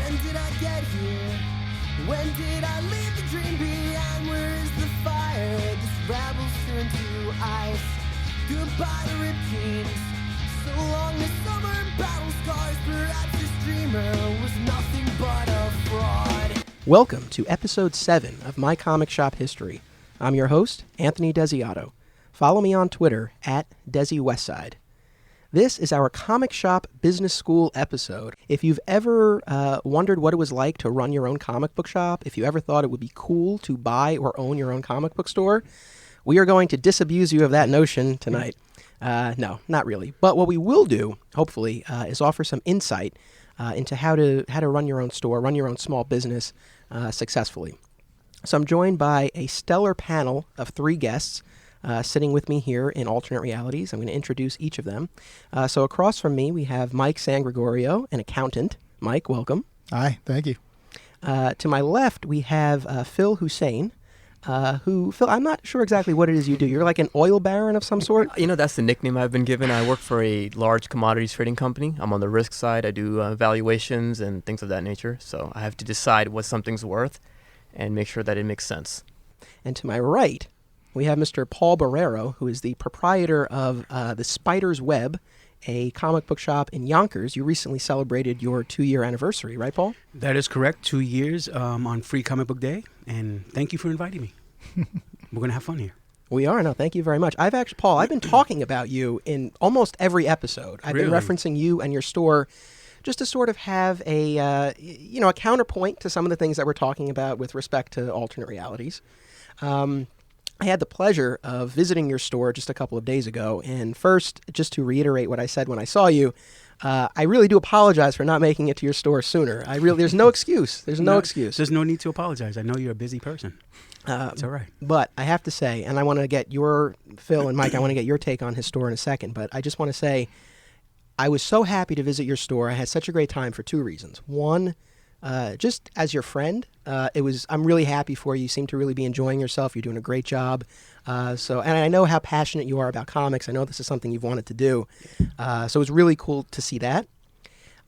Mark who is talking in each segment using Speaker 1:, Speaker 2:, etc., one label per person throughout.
Speaker 1: When did I get here? When did I leave the dream behind? Where is the fire? This rabble's turned to ice. Goodbye to ripped jeans. So long the summer battle scars. Perhaps this dreamer was nothing but a fraud.
Speaker 2: Welcome to episode 7 of My Comic Shop History. I'm your host, Anthony Desiato. Follow me on Twitter at DesiWestside. This is our Comic Shop Business School episode. If you've ever wondered what it was like to run your own comic book shop, if you ever thought it would be cool to buy or own your own comic book store, we are going to disabuse you of that notion tonight. No, not really. But what we will do, hopefully, is offer some insight into how to run your own store, run your own small business successfully. So I'm joined by a stellar panel of 3 guests sitting with me here in alternate realities. I'm going to introduce each of them. So across from me, we have Mike Sangregorio, an accountant. Mike, welcome.
Speaker 3: Hi, thank you.
Speaker 2: To my left, we have Phil Hussain, Phil, I'm not sure exactly what it is you do. You're like an oil baron of some sort?
Speaker 4: You know, that's the nickname I've been given. I work for a large commodities trading company. I'm on the risk side. I do valuations and things of that nature. So I have to decide what something's worth and make sure that it makes sense.
Speaker 2: And to my right, we have Mr. Paul Borrero, who is the proprietor of the Spider's Web, a comic book shop in Yonkers. You recently celebrated your 2-year anniversary, right, Paul?
Speaker 5: That is correct. 2 years on Free Comic Book Day. And thank you for inviting me. We're going to have fun here.
Speaker 2: We are. No, thank you very much. Paul, I've been talking about you in almost every episode. I've been referencing you and your store just to sort of have a counterpoint to some of the things that we're talking about with respect to alternate realities. I had the pleasure of visiting your store just a couple of days ago, and first, just to reiterate what I said when I saw you, I really do apologize for not making it to your store sooner. There's no excuse. There's no excuse.
Speaker 5: There's no need to apologize. I know you're a busy person. It's all right.
Speaker 2: But I have to say, and I want to get Phil and Mike, I want to get your take on his store in a second, but I just want to say, I was so happy to visit your store. I had such a great time for 2 reasons. One, just as your friend, I'm really happy for you. You seem to really be enjoying yourself. You're doing a great job. And I know how passionate you are about comics. I know this is something you've wanted to do. So it was really cool to see that.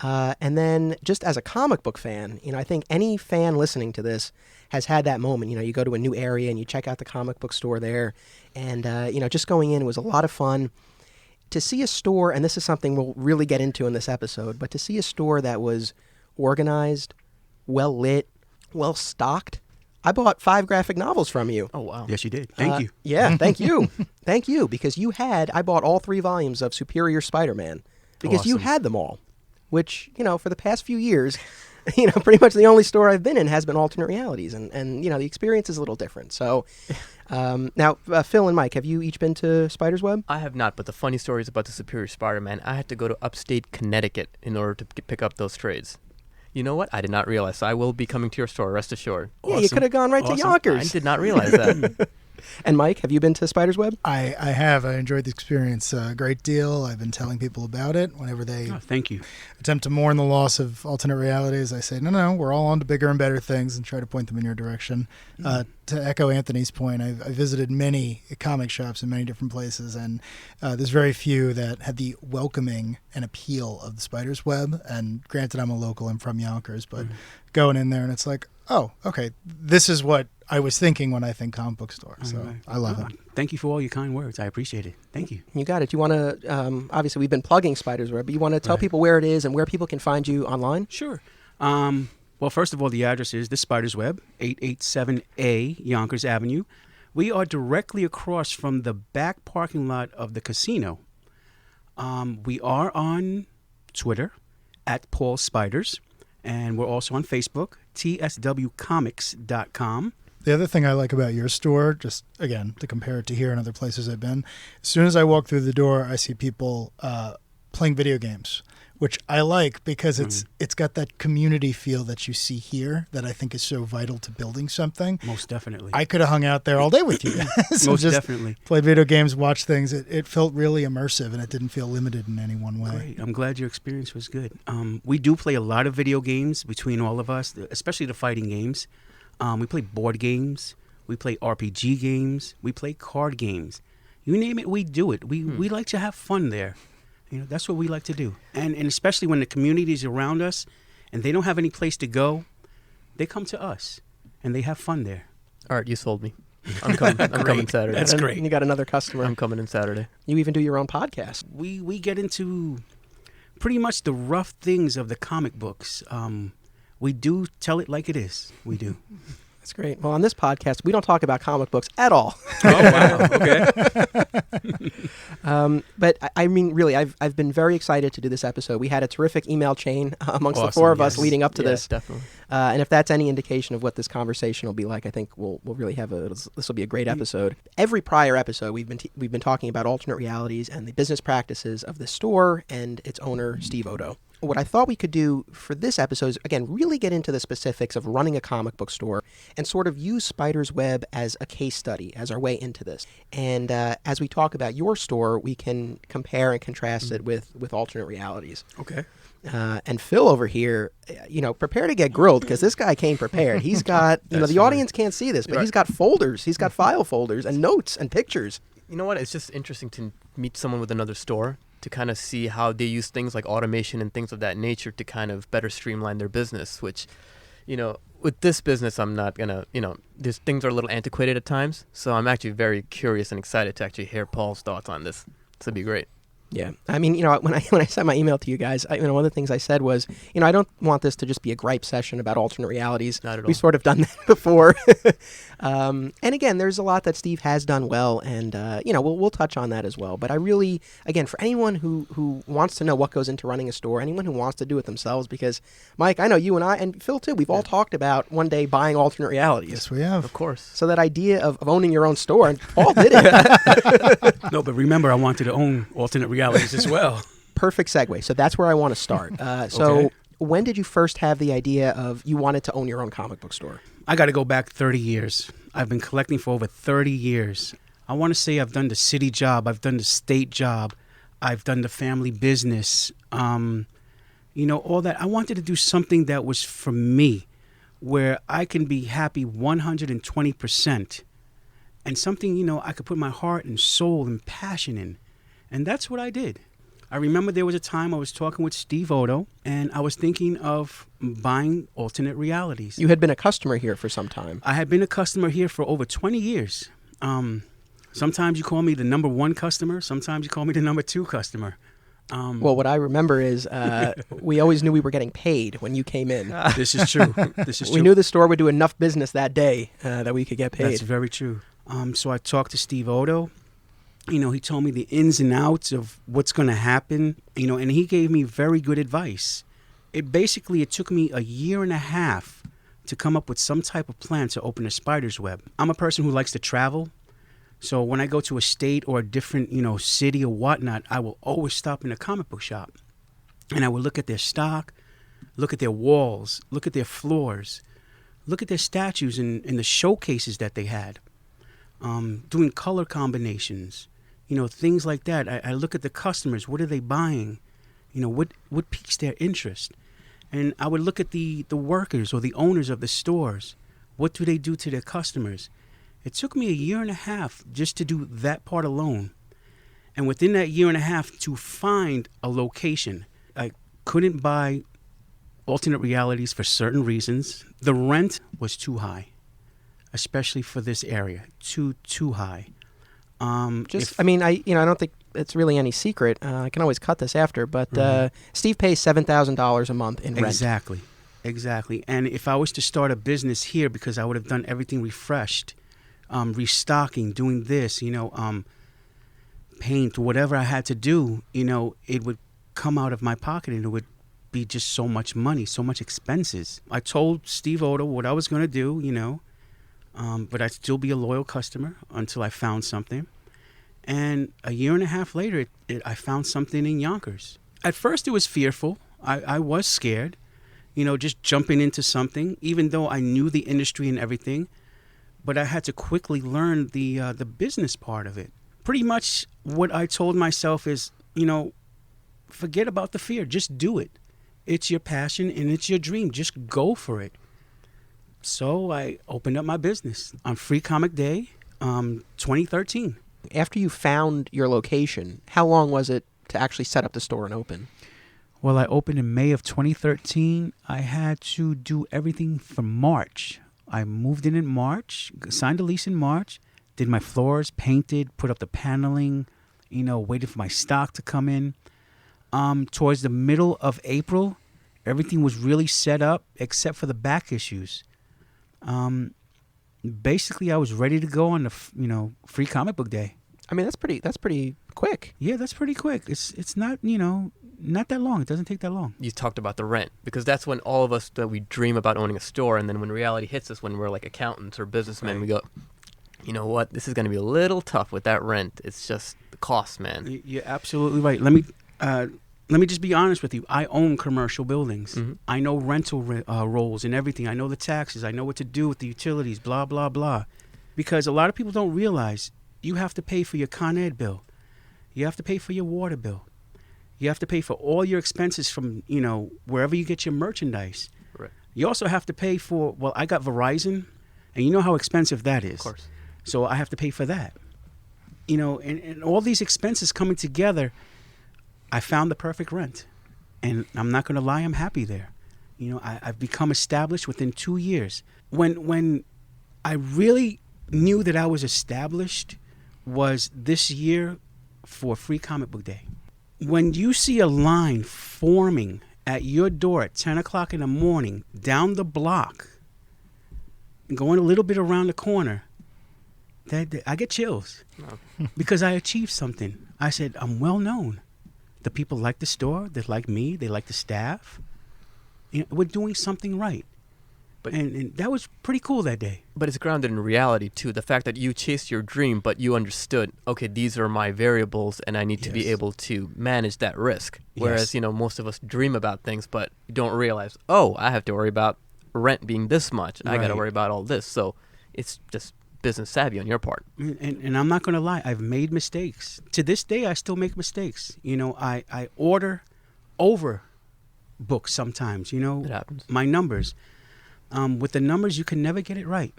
Speaker 2: And then just as a comic book fan, I think any fan listening to this has had that moment. You go to a new area and you check out the comic book store there. And, just going in was a lot of fun. To see a store, and this is something we'll really get into in this episode, but to see a store that was organized, well lit, well stocked. I bought 5 graphic novels from you.
Speaker 4: Oh, wow.
Speaker 5: Yes, you did. Thank you.
Speaker 2: Yeah, thank you. Thank you, because I bought all 3 volumes of Superior Spider-Man, because you had them all, which, for the past few years, pretty much the only store I've been in has been alternate realities, and the experience is a little different. So now, Phil and Mike, have you each been to Spider's Web?
Speaker 4: I have not, but the funny story is about the Superior Spider-Man. I had to go to upstate Connecticut in order to pick up those trades. You know what? I did not realize. So I will be coming to your store, rest assured.
Speaker 2: Yeah, you could have gone right to Yonkers.
Speaker 4: I did not realize that.
Speaker 2: And Mike, have you been to Spider's Web?
Speaker 3: I have. I enjoyed the experience a great deal. I've been telling people about it. Whenever they
Speaker 5: thank you.
Speaker 3: attempt to mourn the loss of alternate realities, I say, no, we're all on to bigger and better things, and try to point them in your direction. To echo Anthony's point, I visited many comic shops in many different places, and there's very few that had the welcoming and appeal of the Spider's Web. And granted, I'm a local. I'm from Yonkers, but going in there and it's like, oh, okay, this is what I was thinking when I think comic book store. So I love it.
Speaker 5: Thank you for all your kind words. I appreciate it. Thank you.
Speaker 2: You got it. You want to, obviously we've been plugging Spider's Web, but you want to tell people where it is and where people can find you online?
Speaker 5: Sure. Well, first of all, the address is the Spider's Web, 887A Yonkers Avenue. We are directly across from the back parking lot of the casino. We are on Twitter at Paul Spiders, and we're also on Facebook, tswcomics.com.
Speaker 3: The other thing I like about your store, just again to compare it to here and other places I've been, as soon as I walk through the door, I see people playing video games, which I like because it's got that community feel that you see here that I think is so vital to building something.
Speaker 5: Most definitely.
Speaker 3: I could have hung out there all day with you. So
Speaker 5: Most
Speaker 3: just
Speaker 5: definitely.
Speaker 3: Play video games, watch things. It felt really immersive, and it didn't feel limited in any one way.
Speaker 5: Great. I'm glad your experience was good. We do play a lot of video games between all of us, especially the fighting games. We play board games. We play RPG games. We play card games. You name it, we do it. We like to have fun there. That's what we like to do. And especially when the community is around us and they don't have any place to go, they come to us, and they have fun there.
Speaker 4: All right, you sold me. I'm coming Saturday.
Speaker 5: That's great.
Speaker 2: You got another customer.
Speaker 4: I'm coming in Saturday.
Speaker 2: You even do your own podcast.
Speaker 5: We get into pretty much the rough things of the comic books. We do tell it like it is. We do.
Speaker 2: That's great. Well, on this podcast, we don't talk about comic books at all.
Speaker 5: Oh, wow. Okay.
Speaker 2: But I mean, really, I've been very excited to do this episode. We had a terrific email chain amongst the
Speaker 5: Awesome,
Speaker 2: four of us
Speaker 5: yes.
Speaker 2: leading up to
Speaker 4: Yeah,
Speaker 2: this.
Speaker 4: definitely.
Speaker 2: And if that's any indication of what this conversation will be like, I think we'll really have this will be a great episode. Every prior episode, we've been talking about alternate realities and the business practices of the store and its owner, Steve Odo. What I thought we could do for this episode is, again, really get into the specifics of running a comic book store and sort of use Spider's Web as a case study, as our way into this. And as we talk about your store, we can compare and contrast it with alternate realities.
Speaker 5: Okay.
Speaker 2: And Phil over here, prepare to get grilled because this guy came prepared. He's got, the
Speaker 5: That's
Speaker 2: audience can't see this, but
Speaker 4: Right.
Speaker 2: he's got folders. He's got file folders and notes and pictures.
Speaker 4: You know what? It's just interesting to meet someone with another store to kind of see how they use things like automation and things of that nature to kind of better streamline their business, which, with this business, I'm not going to, these things are a little antiquated at times. So I'm actually very curious and excited to actually hear Paul's thoughts on this. This would be great.
Speaker 2: Yeah. I mean, when I sent my email to you guys, one of the things I said was, I don't want this to just be a gripe session about alternate realities.
Speaker 4: Not at all.
Speaker 2: We've sort of done that before. And again, there's a lot that Steve has done well, and, we'll touch on that as well. But I really, again, for anyone who wants to know what goes into running a store, anyone who wants to do it themselves, because, Mike, I know you and I, and Phil too, we've all talked about one day buying alternate realities.
Speaker 3: Yes, we have.
Speaker 4: Of course.
Speaker 2: So that idea of owning your own store, and Paul did it.
Speaker 5: No, but remember, I wanted to own alternate realities as well.
Speaker 2: Perfect segue. So that's where I want to start.
Speaker 5: Okay.
Speaker 2: When did you first have the idea of you wanted to own your own comic book store?
Speaker 5: I got to go back 30 years. I've been collecting for over 30 years. I want to say I've done the city job. I've done the state job. I've done the family business. All that. I wanted to do something that was for me, where I can be happy 120%. And something, I could put my heart and soul and passion in. And that's what I did. I remember there was a time I was talking with Steve Odo, and I was thinking of buying alternate realities.
Speaker 2: You had been a customer here for some time.
Speaker 5: I had been a customer here for over 20 years. Sometimes you call me the number one customer. Sometimes you call me the number two customer.
Speaker 2: Well, what I remember is we always knew we were getting paid when you came in.
Speaker 5: This is true. This is true.
Speaker 2: We knew the store would do enough business that day that we could get paid.
Speaker 5: That's very true. So I talked to Steve Odo. He told me the ins and outs of what's going to happen, and he gave me very good advice. It took me a year and a half to come up with some type of plan to open a Spider's Web. I'm a person who likes to travel. So when I go to a state or a different, city or whatnot, I will always stop in a comic book shop. And I will look at their stock, look at their walls, look at their floors, look at their statues and the showcases that they had. Doing color combinations, things like that. I look at the customers. What are they buying? What piques their interest? And I would look at the workers or the owners of the stores. What do they do to their customers? It took me a year and a half just to do that part alone. And within that year and a half to find a location. I couldn't buy alternate realities for certain reasons. The rent was too high, especially for this area. Too high.
Speaker 2: I don't think it's really any secret. I can always cut this after, but Steve pays $7,000 a month in rent.
Speaker 5: Exactly. And if I was to start a business here, because I would have done everything refreshed, restocking, doing this, paint, whatever I had to do, it would come out of my pocket and it would be just so much money, so much expenses. I told Steve Odo what I was going to do, but I'd still be a loyal customer until I found something. And a year and a half later, I found something in Yonkers. At first, it was fearful. I was scared, just jumping into something, even though I knew the industry and everything. But I had to quickly learn the business part of it. Pretty much what I told myself is, forget about the fear. Just do it. It's your passion and it's your dream. Just go for it. So I opened up my business on Free Comic Day, 2013.
Speaker 2: After you found your location, how long was it to actually set up the store and open?
Speaker 5: Well, I opened in May of 2013. I had to do everything from March. I moved in March, signed a lease in March, did my floors, painted, put up the paneling, waited for my stock to come in. Towards the middle of April, everything was really set up except for the back issues. Basically, I was ready to go on the free comic book day.
Speaker 2: I mean, that's pretty quick.
Speaker 5: Yeah, that's pretty quick. It's not not that long. It doesn't take that long.
Speaker 4: You talked about the rent, because that's when all of us that we dream about owning a store, and then when reality hits us, when we're like accountants or businessmen, we go, you know what, this is going to be a little tough with that rent. It's just the cost, man.
Speaker 5: You're absolutely right. Let me just be honest with you. I own commercial buildings.
Speaker 4: Mm-hmm.
Speaker 5: I know rental rolls and everything. I know the taxes. I know what to do with the utilities, blah, blah, blah. Because a lot of people don't realize you have to pay for your Con Ed bill. You have to pay for your water bill. You have to pay for all your expenses from, wherever you get your merchandise.
Speaker 4: Right.
Speaker 5: You also have to pay for, I got Verizon, and you know how expensive that is.
Speaker 4: Of course.
Speaker 5: So I have to pay for that. And all these expenses coming together, I found the perfect rent. And I'm not going to lie, I'm happy there. I've become established within 2 years. When I really knew that I was established was this year for Free Comic Book Day. When you see a line forming at your door at 10 o'clock in the morning, down the block, going a little bit around the corner, I get chills because I achieved something. I said, I'm well known. The people like the store. They like me. They like the staff. We're doing something right. And that was pretty cool that day.
Speaker 4: But it's grounded in reality, too. The fact that you chased your dream, but you understood, okay, these are my variables, and I need to be able to manage that risk. Whereas, most of us dream about things, but don't realize, I have to worry about rent being this much. I got to worry about all this. So it's just business savvy on your part.
Speaker 5: And I'm not going to lie. I've made mistakes. To this day, I still make mistakes. I order over books sometimes,
Speaker 4: It happens.
Speaker 5: my numbers. With the numbers, you can never get it right.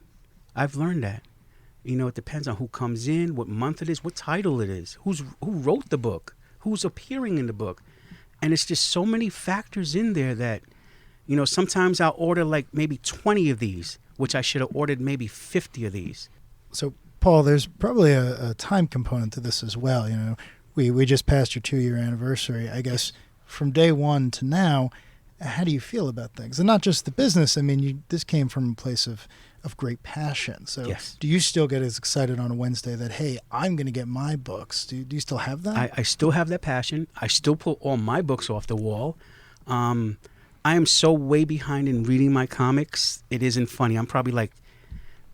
Speaker 5: I've learned that. It depends on who comes in, what month it is, what title it is, who wrote the book, who's appearing in the book. And it's just so many factors in there that, sometimes I'll order like maybe 20 of these, which I should have ordered maybe 50 of these.
Speaker 3: So, Paul, there's probably a time component to this as well. We just passed your 2-year anniversary. I guess from day one to now, how do you feel about things? And not just the business. I mean, this came from a place of great passion. So
Speaker 5: Yes.
Speaker 3: Do you still get as excited on a Wednesday that, hey, I'm going to get my books? Do you still have that?
Speaker 5: I still have that passion. I still pull all my books off the wall. I am so way behind in reading my comics. It isn't funny. I'm probably like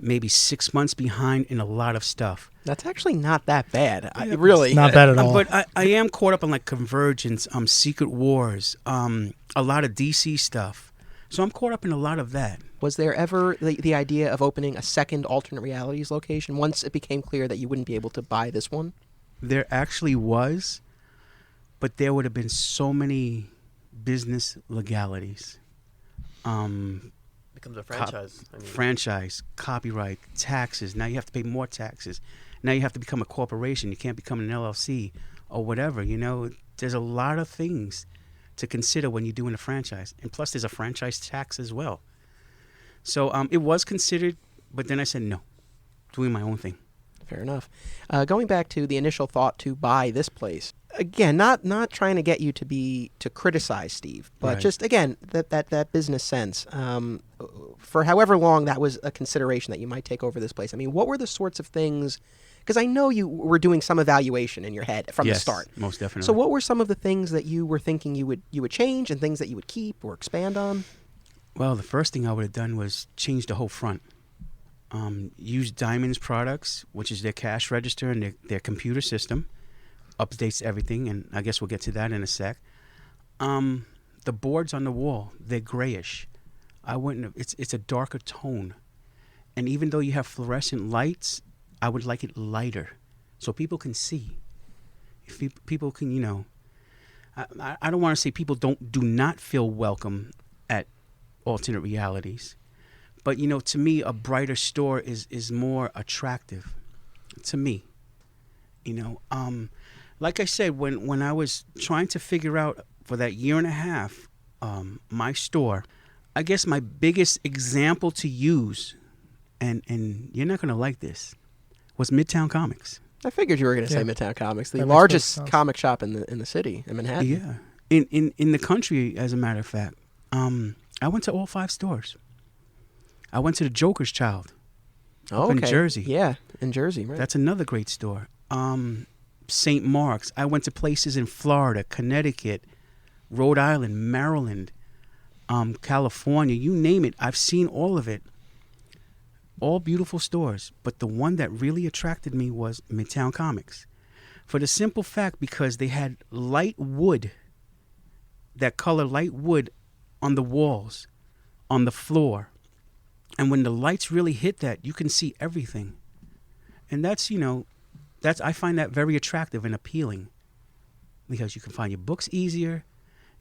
Speaker 5: maybe 6 months behind in a lot of stuff.
Speaker 2: That's actually not that bad. Really.
Speaker 3: Not bad at all.
Speaker 5: But I am caught up on like Convergence, Secret Wars, a lot of DC stuff. So I'm caught up in a lot of that.
Speaker 2: Was there ever the idea of opening a second alternate realities location once it became clear that you wouldn't be able to buy this one?
Speaker 5: There actually was, but there would have been so many business legalities.
Speaker 4: Becomes a franchise.
Speaker 5: Franchise, copyright, taxes. Now you have to pay more taxes. Now you have to become a corporation. You can't become an LLC or whatever. There's a lot of things to consider when you're doing a franchise. And plus, there's a franchise tax as well. So it was considered, but then I said no, doing my own thing.
Speaker 2: Fair enough. Going back to the initial thought to buy this place, again, not trying to get you to criticize Steve, but
Speaker 5: Right.
Speaker 2: just again that business sense. For however long that was a consideration that you might take over this place. I mean, what were the sorts of things? Because I know you were doing some evaluation in your head from the start.
Speaker 5: Most definitely.
Speaker 2: So, what were some of the things that you were thinking you would change, and things that you would keep or expand on?
Speaker 5: Well, the first thing I would have done was change the whole front. Use Diamond's products, which is their cash register and their computer system. Updates everything, and I guess we'll get to that in a sec. The boards on the wall, they're grayish. I wouldn't have, it's a darker tone. And even though you have fluorescent lights, I would like it lighter so people can see. If people can, I don't want to say people do not feel welcome at alternate realities. But, to me, a brighter store is more attractive to me. Like I said, when I was trying to figure out for that year and a half, my store, I guess my biggest example to use, and you're not going to like this, was Midtown Comics.
Speaker 2: I figured you were going to say
Speaker 3: Yeah.
Speaker 2: Midtown Comics, the
Speaker 3: That makes
Speaker 2: largest
Speaker 3: total sense.
Speaker 2: comic shop in the city, in Manhattan.
Speaker 5: Yeah. In the country, as a matter of fact. I went to all 5 stores. I went to the Joker's Child.
Speaker 2: Oh,
Speaker 5: in
Speaker 2: okay.
Speaker 5: Jersey.
Speaker 2: Yeah, in Jersey, right.
Speaker 5: That's another great store. St. Mark's. I went to places in Florida, Connecticut, Rhode Island, Maryland, California, you name it. I've seen all of it. All beautiful stores. But the one that really attracted me was Midtown Comics. For the simple fact because they had light wood, that color light wood on the walls, on the floor. And when the lights really hit that, you can see everything. And that's, I find that very attractive and appealing because you can find your books easier.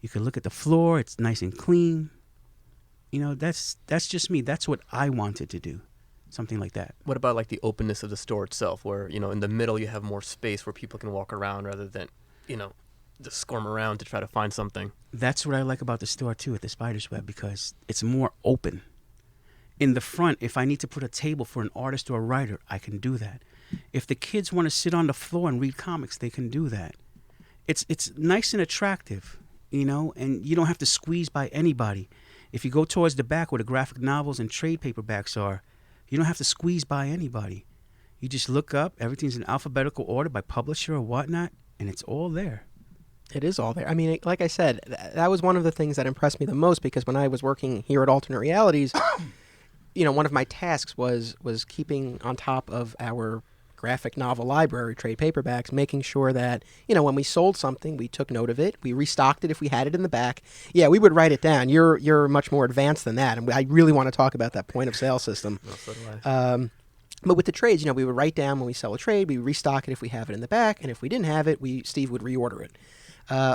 Speaker 5: You can look at the floor. It's nice and clean. That's just me. That's what I wanted to do. Something like that.
Speaker 4: What about like the openness of the store itself, where in the middle you have more space where people can walk around rather than just squirm around to try to find something?
Speaker 5: That's what I like about the store too at the Spider's Web because it's more open. In the front, if I need to put a table for an artist or a writer, I can do that. If the kids want to sit on the floor and read comics, they can do that. It's nice and attractive, and you don't have to squeeze by anybody. If you go towards the back where the graphic novels and trade paperbacks are, you don't have to squeeze by anybody. You just look up, everything's in alphabetical order by publisher or whatnot, and it's all there.
Speaker 2: It is all there. I mean, like I said, that was one of the things that impressed me the most because when I was working here at Alternate Realities, one of my tasks was keeping on top of our graphic novel library, trade paperbacks, making sure that, when we sold something, we took note of it, we restocked it if we had it in the back. Yeah, we would write it down. You're much more advanced than that, and I really want to talk about that point of sale system.
Speaker 4: Well, so do I.
Speaker 2: But with the trades, we would write down when we sell a trade, we restock it if we have it in the back, and if we didn't have it, Steve would reorder it.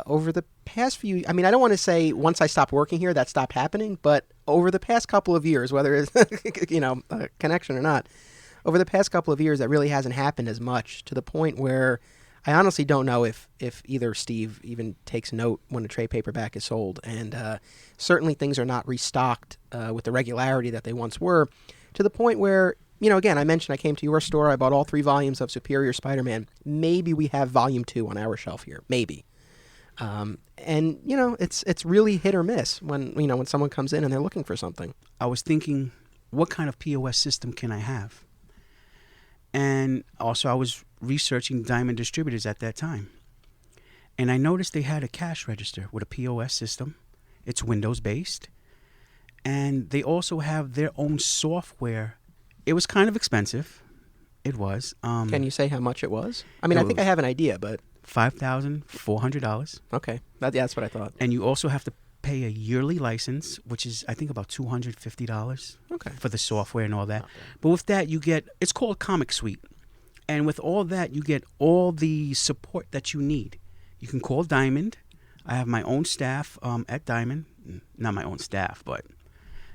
Speaker 2: Over the past few, I don't want to say once I stopped working here that stopped happening, but over the past couple of years, whether it's a connection or not, over the past couple of years that really hasn't happened as much to the point where I honestly don't know if either Steve even takes note when a trade paperback is sold, and certainly things are not restocked with the regularity that they once were, to the point where again, I mentioned I came to your store, I bought all 3 volumes of Superior Spider-Man. Maybe we have volume 2 on our shelf here, maybe. And it's really hit or miss when someone comes in and they're looking for something.
Speaker 5: I was thinking, what kind of POS system can I have? And also I was researching Diamond Distributors at that time. And I noticed they had a cash register with a POS system. It's Windows-based. And they also have their own software. It was kind of expensive. It was.
Speaker 2: Can you say how much it was? I think I have an idea, but...
Speaker 5: $5,400.
Speaker 2: Okay. That's what I thought.
Speaker 5: And you also have to pay a yearly license, which is, I think, about $250
Speaker 2: Okay.
Speaker 5: for the software and all that. But with that, you get, it's called Comic Suite. And with all that, you get all the support that you need. You can call Diamond. I have my own staff at Diamond. Not my own staff, but,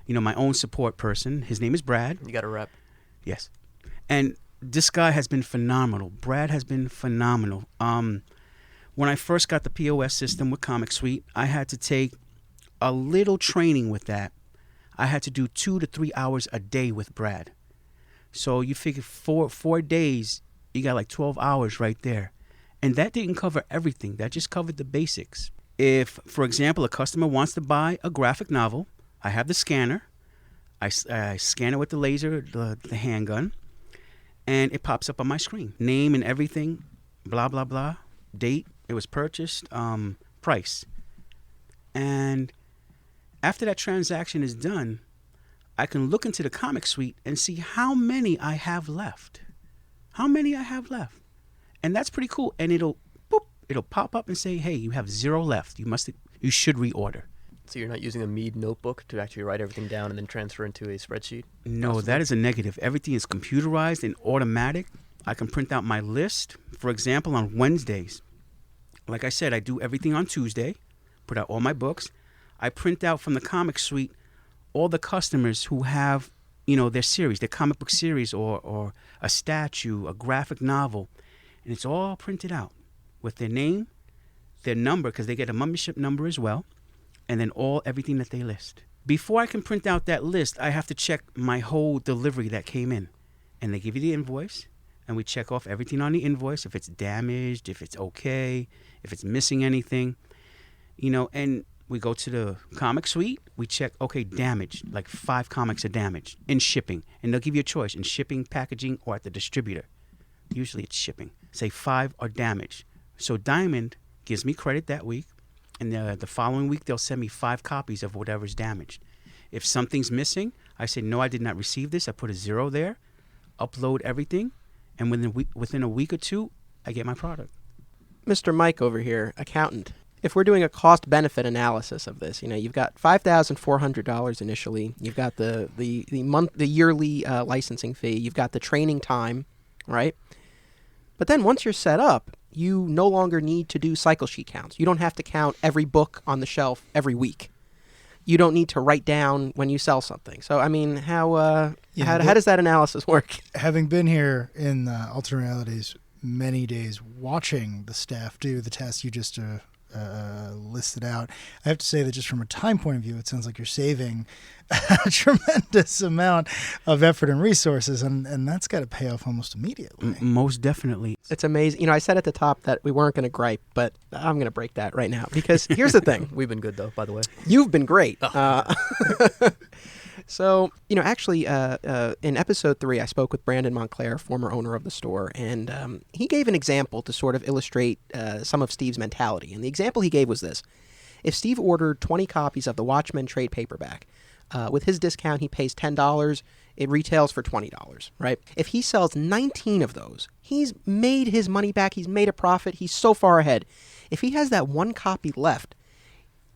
Speaker 5: my own support person. His name is Brad.
Speaker 4: You got a rep.
Speaker 5: Yes. And this guy has been phenomenal. Brad has been phenomenal. When I first got the POS system with Comic Suite, I had to take a little training with that. I had to do 2 to 3 hours a day with Brad. So you figure 4 days, you got like 12 hours right there. And that didn't cover everything. That just covered the basics. If, for example, a customer wants to buy a graphic novel, I have the scanner. I scan it with the laser, the handgun, and it pops up on my screen. Name and everything, blah, blah, blah, date, it was purchased, price. And after that transaction is done, I can look into the Comic Suite and see how many I have left. And that's pretty cool. And it'll pop up and say, hey, you have 0 left. You should reorder.
Speaker 4: So you're not using a Mead notebook to actually write everything down and then transfer into a spreadsheet?
Speaker 5: No,
Speaker 4: Possibly?
Speaker 5: that is a negative. Everything is computerized and automatic. I can print out my list. For example, on Wednesdays, like I said, I do everything on Tuesday, put out all my books. I print out from the Comic Suite all the customers who have, their series, their comic book series or a statue, a graphic novel. And it's all printed out with their name, their number, because they get a membership number as well, and then everything that they list. Before I can print out that list, I have to check my whole delivery that came in. And they give you the invoice, and we check off everything on the invoice, if it's damaged, if it's okay, if it's missing anything, and we go to the comic suite, we check, okay, damaged, like 5 comics are damaged in shipping. And they'll give you a choice in shipping, packaging, or at the distributor. Usually it's shipping. Say 5 are damaged. So Diamond gives me credit that week, and the following week they'll send me 5 copies of whatever's damaged. If something's missing, I say, no, I did not receive this. I put a 0 there, upload everything, and within a week or 2, I get my product.
Speaker 2: Mr. Mike over here, accountant. If we're doing a cost-benefit analysis of this, you've got $5,400 initially. You've got the yearly licensing fee. You've got the training time, right? But then once you're set up, you no longer need to do cycle sheet counts. You don't have to count every book on the shelf every week. You don't need to write down when you sell something. So, how does that analysis work?
Speaker 3: Having been here in Alternate Realities many days, watching the staff do the tasks you just listed out, I have to say that just from a time point of view, it sounds like you're saving a tremendous amount of effort and resources, and that's got to pay off almost immediately.
Speaker 5: Most definitely.
Speaker 2: It's amazing. I said at the top that we weren't going to gripe, but I'm going to break that right now, because here's the thing.
Speaker 4: We've been good, though, by the way.
Speaker 2: You've been great.
Speaker 4: Oh.
Speaker 2: So, actually, in episode 3, I spoke with Brandon Montclair, former owner of the store, and he gave an example to sort of illustrate some of Steve's mentality. And the example he gave was this. If Steve ordered 20 copies of the Watchmen trade paperback, with his discount, he pays $10. It retails for $20, right? If he sells 19 of those, he's made his money back. He's made a profit. He's so far ahead. If he has that one copy left,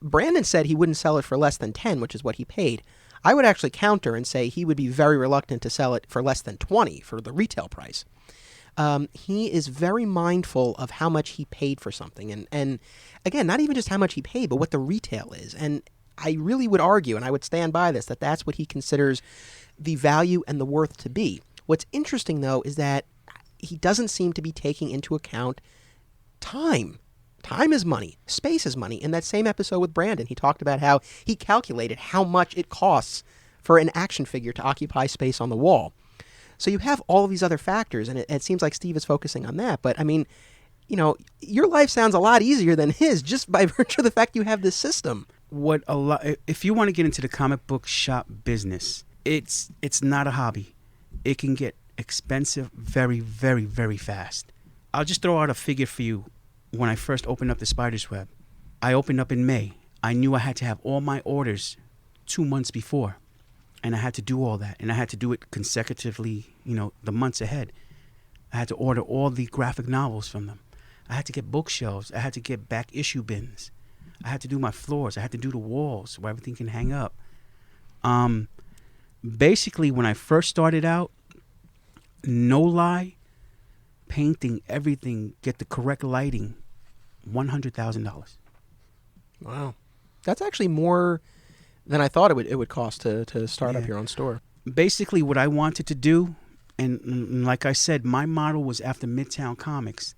Speaker 2: Brandon said he wouldn't sell it for less than 10, which is what he paid. I would actually counter and say he would be very reluctant to sell it for less than 20 for the retail price. He is very mindful of how much he paid for something. And again, not even just how much he paid, but what the retail is. And I really would argue, and I would stand by this, that that's what he considers the value and the worth to be. What's interesting, though, is that he doesn't seem to be taking into account time. Time is money. Space is money. In that same episode with Brandon, he talked about how he calculated how much it costs for an action figure to occupy space on the wall. So you have all of these other factors, and it seems like Steve is focusing on that. But, your life sounds a lot easier than his just by virtue of the fact you have this system.
Speaker 5: If you want to get into the comic book shop business, it's not a hobby. It can get expensive very, very, very fast. I'll just throw out a figure for you. When I first opened up the Spider's Web, I opened up in May. I knew I had to have all my orders 2 months before, and I had to do all that, and I had to do it consecutively, the months ahead. I had to order all the graphic novels from them. I had to get bookshelves. I had to get back issue bins. I had to do my floors. I had to do the walls where everything can hang up. Basically, when I first started out, no lie, painting everything, get the correct lighting, $100,000.
Speaker 2: Wow. That's actually more than I thought it would cost to start up your own store.
Speaker 5: Basically, what I wanted to do, and like I said, my model was after Midtown Comics.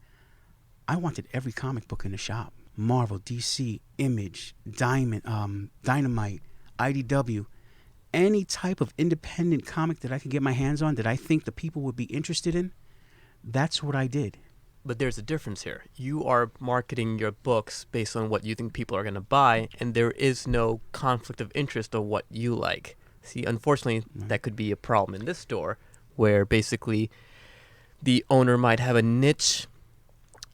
Speaker 5: I wanted every comic book in the shop. Marvel, DC, Image, Dynamite, IDW. Any type of independent comic that I could get my hands on that I think the people would be interested in, that's what I did.
Speaker 4: But there's a difference here. You are marketing your books based on what you think people are going to buy, and there is no conflict of interest of what you like. See, unfortunately, that could be a problem in this store, where basically the owner might have a niche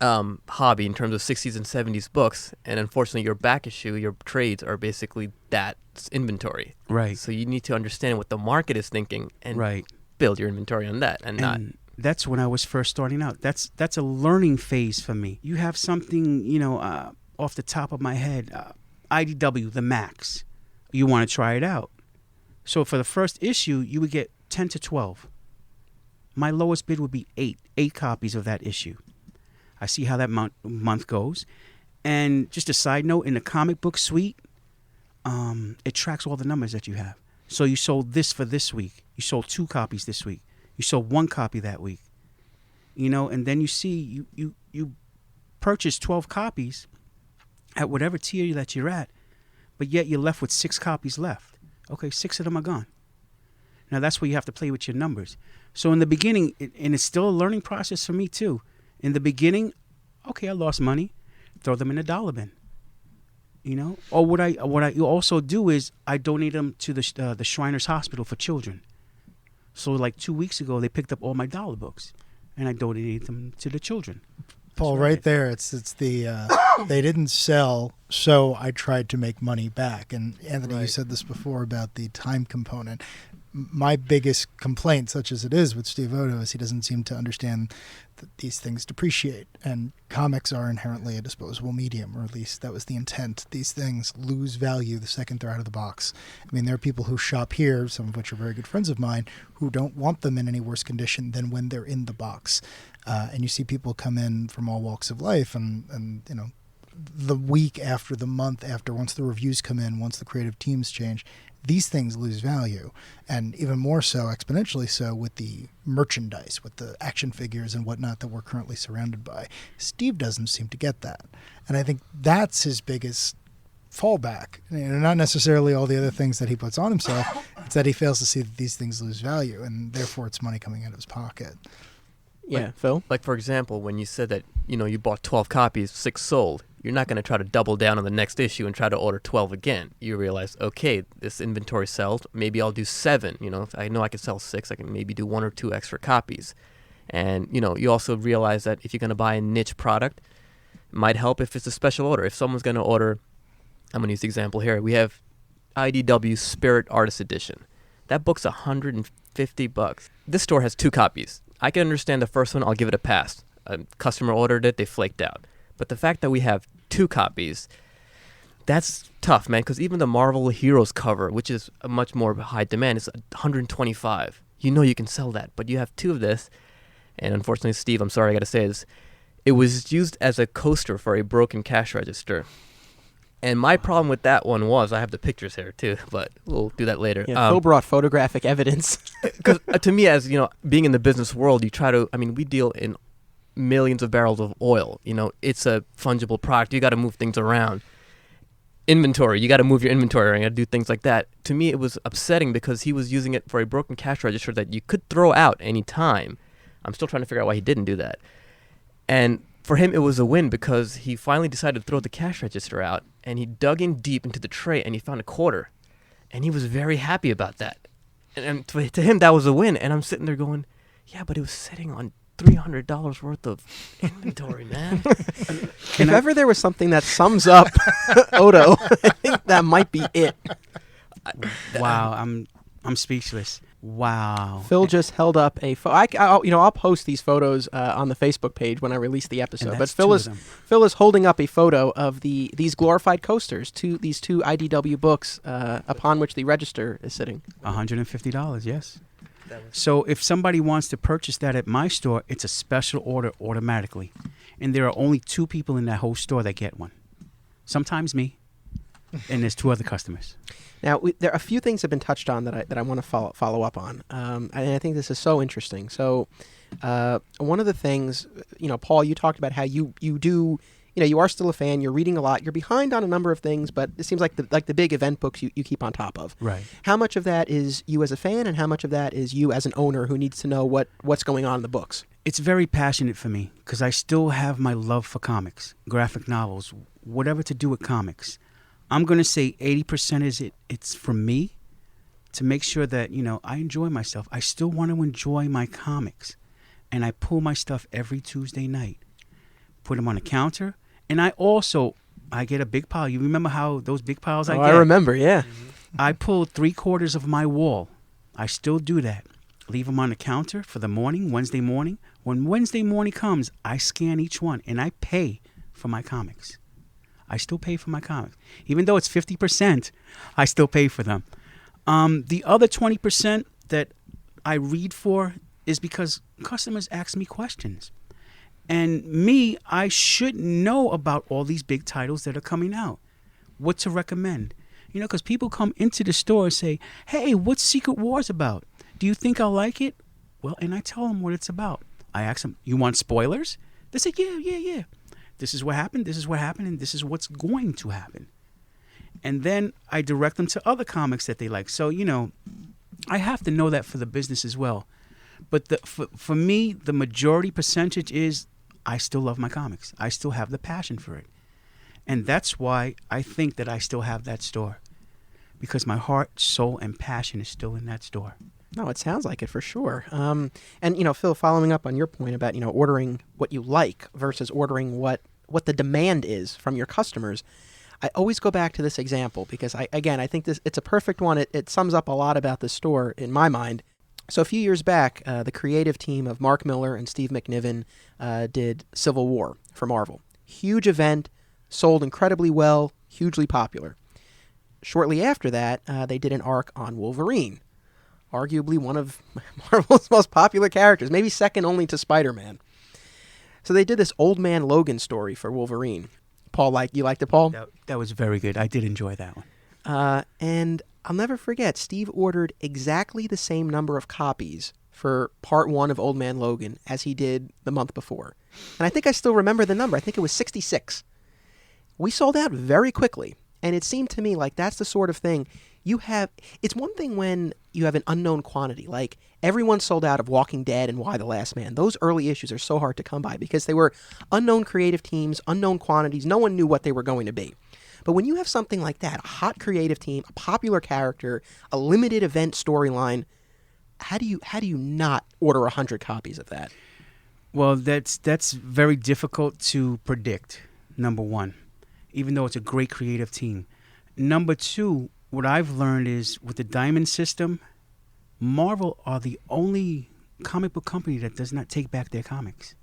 Speaker 4: hobby in terms of 60s and 70s books, and unfortunately your back issue, your trades are basically that inventory.
Speaker 5: Right.
Speaker 4: So you need to understand what the market is thinking and build your inventory on that, and not...
Speaker 5: That's when I was first starting out. That's a learning phase for me. You have something, off the top of my head, IDW, the Max. You want to try it out. So for the first issue, you would get 10 to 12. My lowest bid would be 8 copies of that issue. I see how that month goes. And just a side note, in the comic book suite, it tracks all the numbers that you have. So you sold this for this week. You sold 2 copies this week. You sold 1 copy that week, and then you see you purchased 12 copies, at whatever tier that you're at, but yet you're left with 6 copies left. Okay, 6 of them are gone. Now that's where you have to play with your numbers. So in the beginning, and it's still a learning process for me too. In the beginning, okay, I lost money, throw them in a dollar bin. You know, or what I also do is I donate them to the Shriners Hospital for children. So like 2 weeks ago, they picked up all my dollar books, and I donated them to the children.
Speaker 3: Paul, right there, it's the they didn't sell, so I tried to make money back. And Anthony, you said this before about the time component. My biggest complaint, such as it is with Steve Odo, is he doesn't seem to understand that these things depreciate, and comics are inherently a disposable medium, or at least that was the intent. These things lose value the second they're out of the box. I mean, there are people who shop here, some of which are very good friends of mine, who don't want them in any worse condition than when they're in the box. And you see people come in from all walks of life, and you know, the week after, the month after, once the reviews come in, once the creative teams change, these things lose value, and even more so, exponentially so, with the merchandise, with the action figures and whatnot that we're currently surrounded by. Steve doesn't seem to get that, and I think that's his biggest fallback. You know, not necessarily all the other things that he puts on himself, it's that he fails to see that these things lose value, and therefore it's money coming out of his pocket.
Speaker 2: Yeah, Phil?
Speaker 4: Like, for example, when you said that, you know, you bought 12 copies, 6 sold, you're not going to try to double down on the next issue and try to order 12 again. You realize, okay, this inventory sells, maybe I'll do 7. You know, if I know I can sell 6, I can maybe do 1 or 2 extra copies. And, you know, you also realize that if you're going to buy a niche product, it might help if it's a special order. If someone's going to order, I'm going to use the example here. We have IDW Spirit Artist Edition. That book's $150. This store has 2 copies. I can understand the first one, I'll give it a pass. A customer ordered it, they flaked out. But the fact that we have 2 copies, that's tough, man, because even the Marvel Heroes cover, which is a much more high demand, is $125. You know you can sell that, but you have 2 of this. And unfortunately, Steve, I'm sorry I got to say this, it was used as a coaster for a broken cash register. And my problem with that one was, I have the pictures here too, but we'll do that later.
Speaker 2: Yeah, Phil brought photographic evidence.
Speaker 4: Because to me, as you know, being in the business world, you try to, I mean, we deal in millions of barrels of oil. You know, it's a fungible product. You got to move things around. Inventory, you got to move your inventory around. You got to do things like that. To me, it was upsetting because he was using it for a broken cash register that you could throw out any time. I'm still trying to figure out why he didn't do that. And for him, it was a win because he finally decided to throw the cash register out, and he dug in deep into the tray, and he found a quarter. And he was very happy about that. And to him, that was a win. And I'm sitting there going, yeah, but it was sitting on $300 worth of inventory, man.
Speaker 2: If ever there was something that sums up Odo, I think that might be it.
Speaker 5: Wow, I'm speechless. Wow.
Speaker 2: Phil just held up a I'll post these photos on the Facebook page when I release the episode. But Phil is holding up a photo of these glorified coasters, these two IDW books upon which the register is sitting.
Speaker 5: $150, yes. So if somebody wants to purchase that at my store, it's a special order automatically. And there are only 2 people in that whole store that get one. Sometimes me, and there's 2 other customers.
Speaker 2: Now, there are a few things have been touched on that I want to follow up on, and I think this is so interesting. So, one of the things, Paul, you talked about how you do, you are still a fan. You're reading a lot. You're behind on a number of things, but it seems like the big event books you keep on top of.
Speaker 5: Right.
Speaker 2: How much of that is you as a fan, and how much of that is you as an owner who needs to know what's going on in the books?
Speaker 5: It's very passionate for me because I still have my love for comics, graphic novels, whatever to do with comics. I'm going to say 80% is it's for me to make sure that, I enjoy myself. I still want to enjoy my comics. And I pull my stuff every Tuesday night, put them on a counter. And I get a big pile. You remember how those big piles I get?
Speaker 2: I remember, yeah.
Speaker 5: I pull 3/4 of my wall. I still do that. Leave them on the counter for the morning, Wednesday morning. When Wednesday morning comes, I scan each one and I pay for my comics. I still pay for my comics. Even though it's 50%, I still pay for them. The other 20% that I read for is because customers ask me questions. And me, I should know about all these big titles that are coming out. What to recommend. Because people come into the store and say, hey, what's Secret Wars about? Do you think I'll like it? Well, and I tell them what it's about. I ask them, you want spoilers? They say, yeah. This is what happened, and this is what's going to happen. And then I direct them to other comics that they like. So, I have to know that for the business as well. But for me, the majority percentage is I still love my comics. I still have the passion for it. And that's why I think that I still have that store. Because my heart, soul, and passion is still in that store.
Speaker 2: No, it sounds like it for sure. And, Phil, following up on your point about, ordering what you like versus ordering what the demand is from your customers, I always go back to this example because, I think it's a perfect one. It sums up a lot about the store in my mind. So a few years back, the creative team of Mark Miller and Steve McNiven did Civil War for Marvel. Huge event, sold incredibly well, hugely popular. Shortly after that, they did an arc on Wolverine, arguably one of Marvel's most popular characters, maybe second only to Spider-Man. So they did this Old Man Logan story for Wolverine. Paul, you liked it, Paul?
Speaker 5: That was very good. I did enjoy that one.
Speaker 2: And I'll never forget, Steve ordered exactly the same number of copies for part 1 of Old Man Logan as he did the month before. And I think I still remember the number. I think it was 66. We sold out very quickly. And it seemed to me like that's the sort of thing it's one thing when you have an unknown quantity, like everyone sold out of Walking Dead and Y the Last Man. Those early issues are so hard to come by because they were unknown creative teams, unknown quantities. No one knew what they were going to be. But when you have something like that, a hot creative team, a popular character, a limited event storyline, how do you not order 100 copies of that?
Speaker 5: Well, that's very difficult to predict, number one, even though it's a great creative team. Number two, what I've learned is with the Diamond system, Marvel are the only comic book company that does not take back their comics.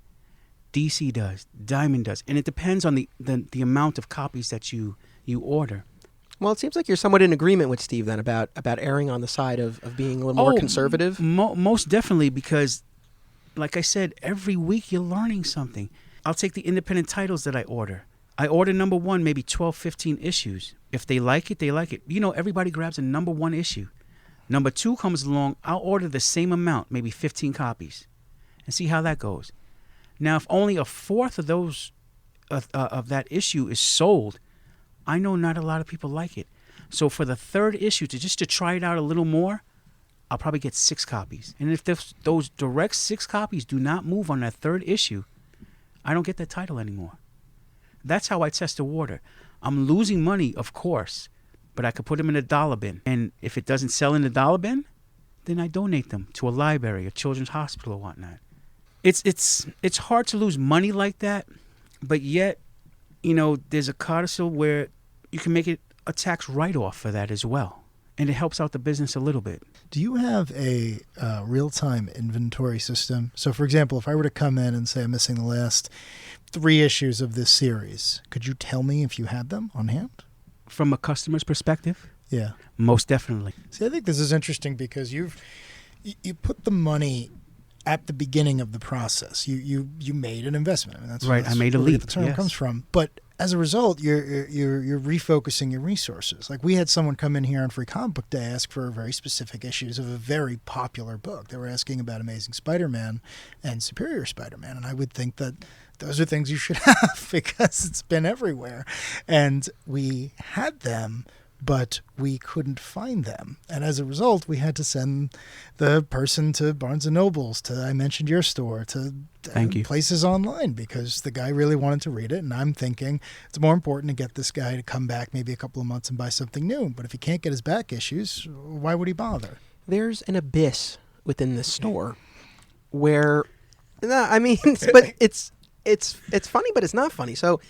Speaker 5: DC does, Diamond does, and it depends on the amount of copies that you order.
Speaker 2: Well, it seems like you're somewhat in agreement with Steve then about erring on the side of being a little more conservative.
Speaker 5: Most definitely, because like I said, every week you're learning something. I'll take the independent titles that I order. I order number 1, maybe 12, 15 issues. If they like it, they like it. Everybody grabs a number 1 issue. Number 2 comes along, I'll order the same amount, maybe 15 copies, and see how that goes. Now, if only a fourth of those of that issue is sold, I know not a lot of people like it. So for the third issue, to try it out a little more, I'll probably get 6 copies. And if those direct 6 copies do not move on that third issue, I don't get that title anymore. That's how I test the water. I'm losing money, of course, but I could put them in a dollar bin. And if it doesn't sell in the dollar bin, then I donate them to a library, a children's hospital, or whatnot. It's hard to lose money like that, but yet, there's a codicil where you can make it a tax write-off for that as well. And it helps out the business a little bit.
Speaker 3: Do you have a real-time inventory system? So, for example, if I were to come in and say I'm missing the last 3 issues of this series, could you tell me if you had them on hand?
Speaker 5: From a customer's perspective?
Speaker 3: Yeah.
Speaker 5: Most definitely.
Speaker 3: See, I think this is interesting because you put the money at the beginning of the process. You made an investment. I mean, that's
Speaker 5: right. I made a leap.
Speaker 3: The term comes from. But as a result, you're refocusing your resources. Like we had someone come in here on Free Comic Book Day ask for very specific issues of a very popular book. They were asking about Amazing Spider-Man and Superior Spider-Man, and I would think that those are things you should have because it's been everywhere. And we had them, but we couldn't find them. And as a result, we had to send the person to Barnes & Noble's, I mentioned your store, to places online because the guy really wanted to read it. And I'm thinking it's more important to get this guy to come back maybe a couple of months and buy something new. But if he can't get his back issues, why would he bother?
Speaker 2: There's an abyss within the store where, but it's funny, but it's not funny. So,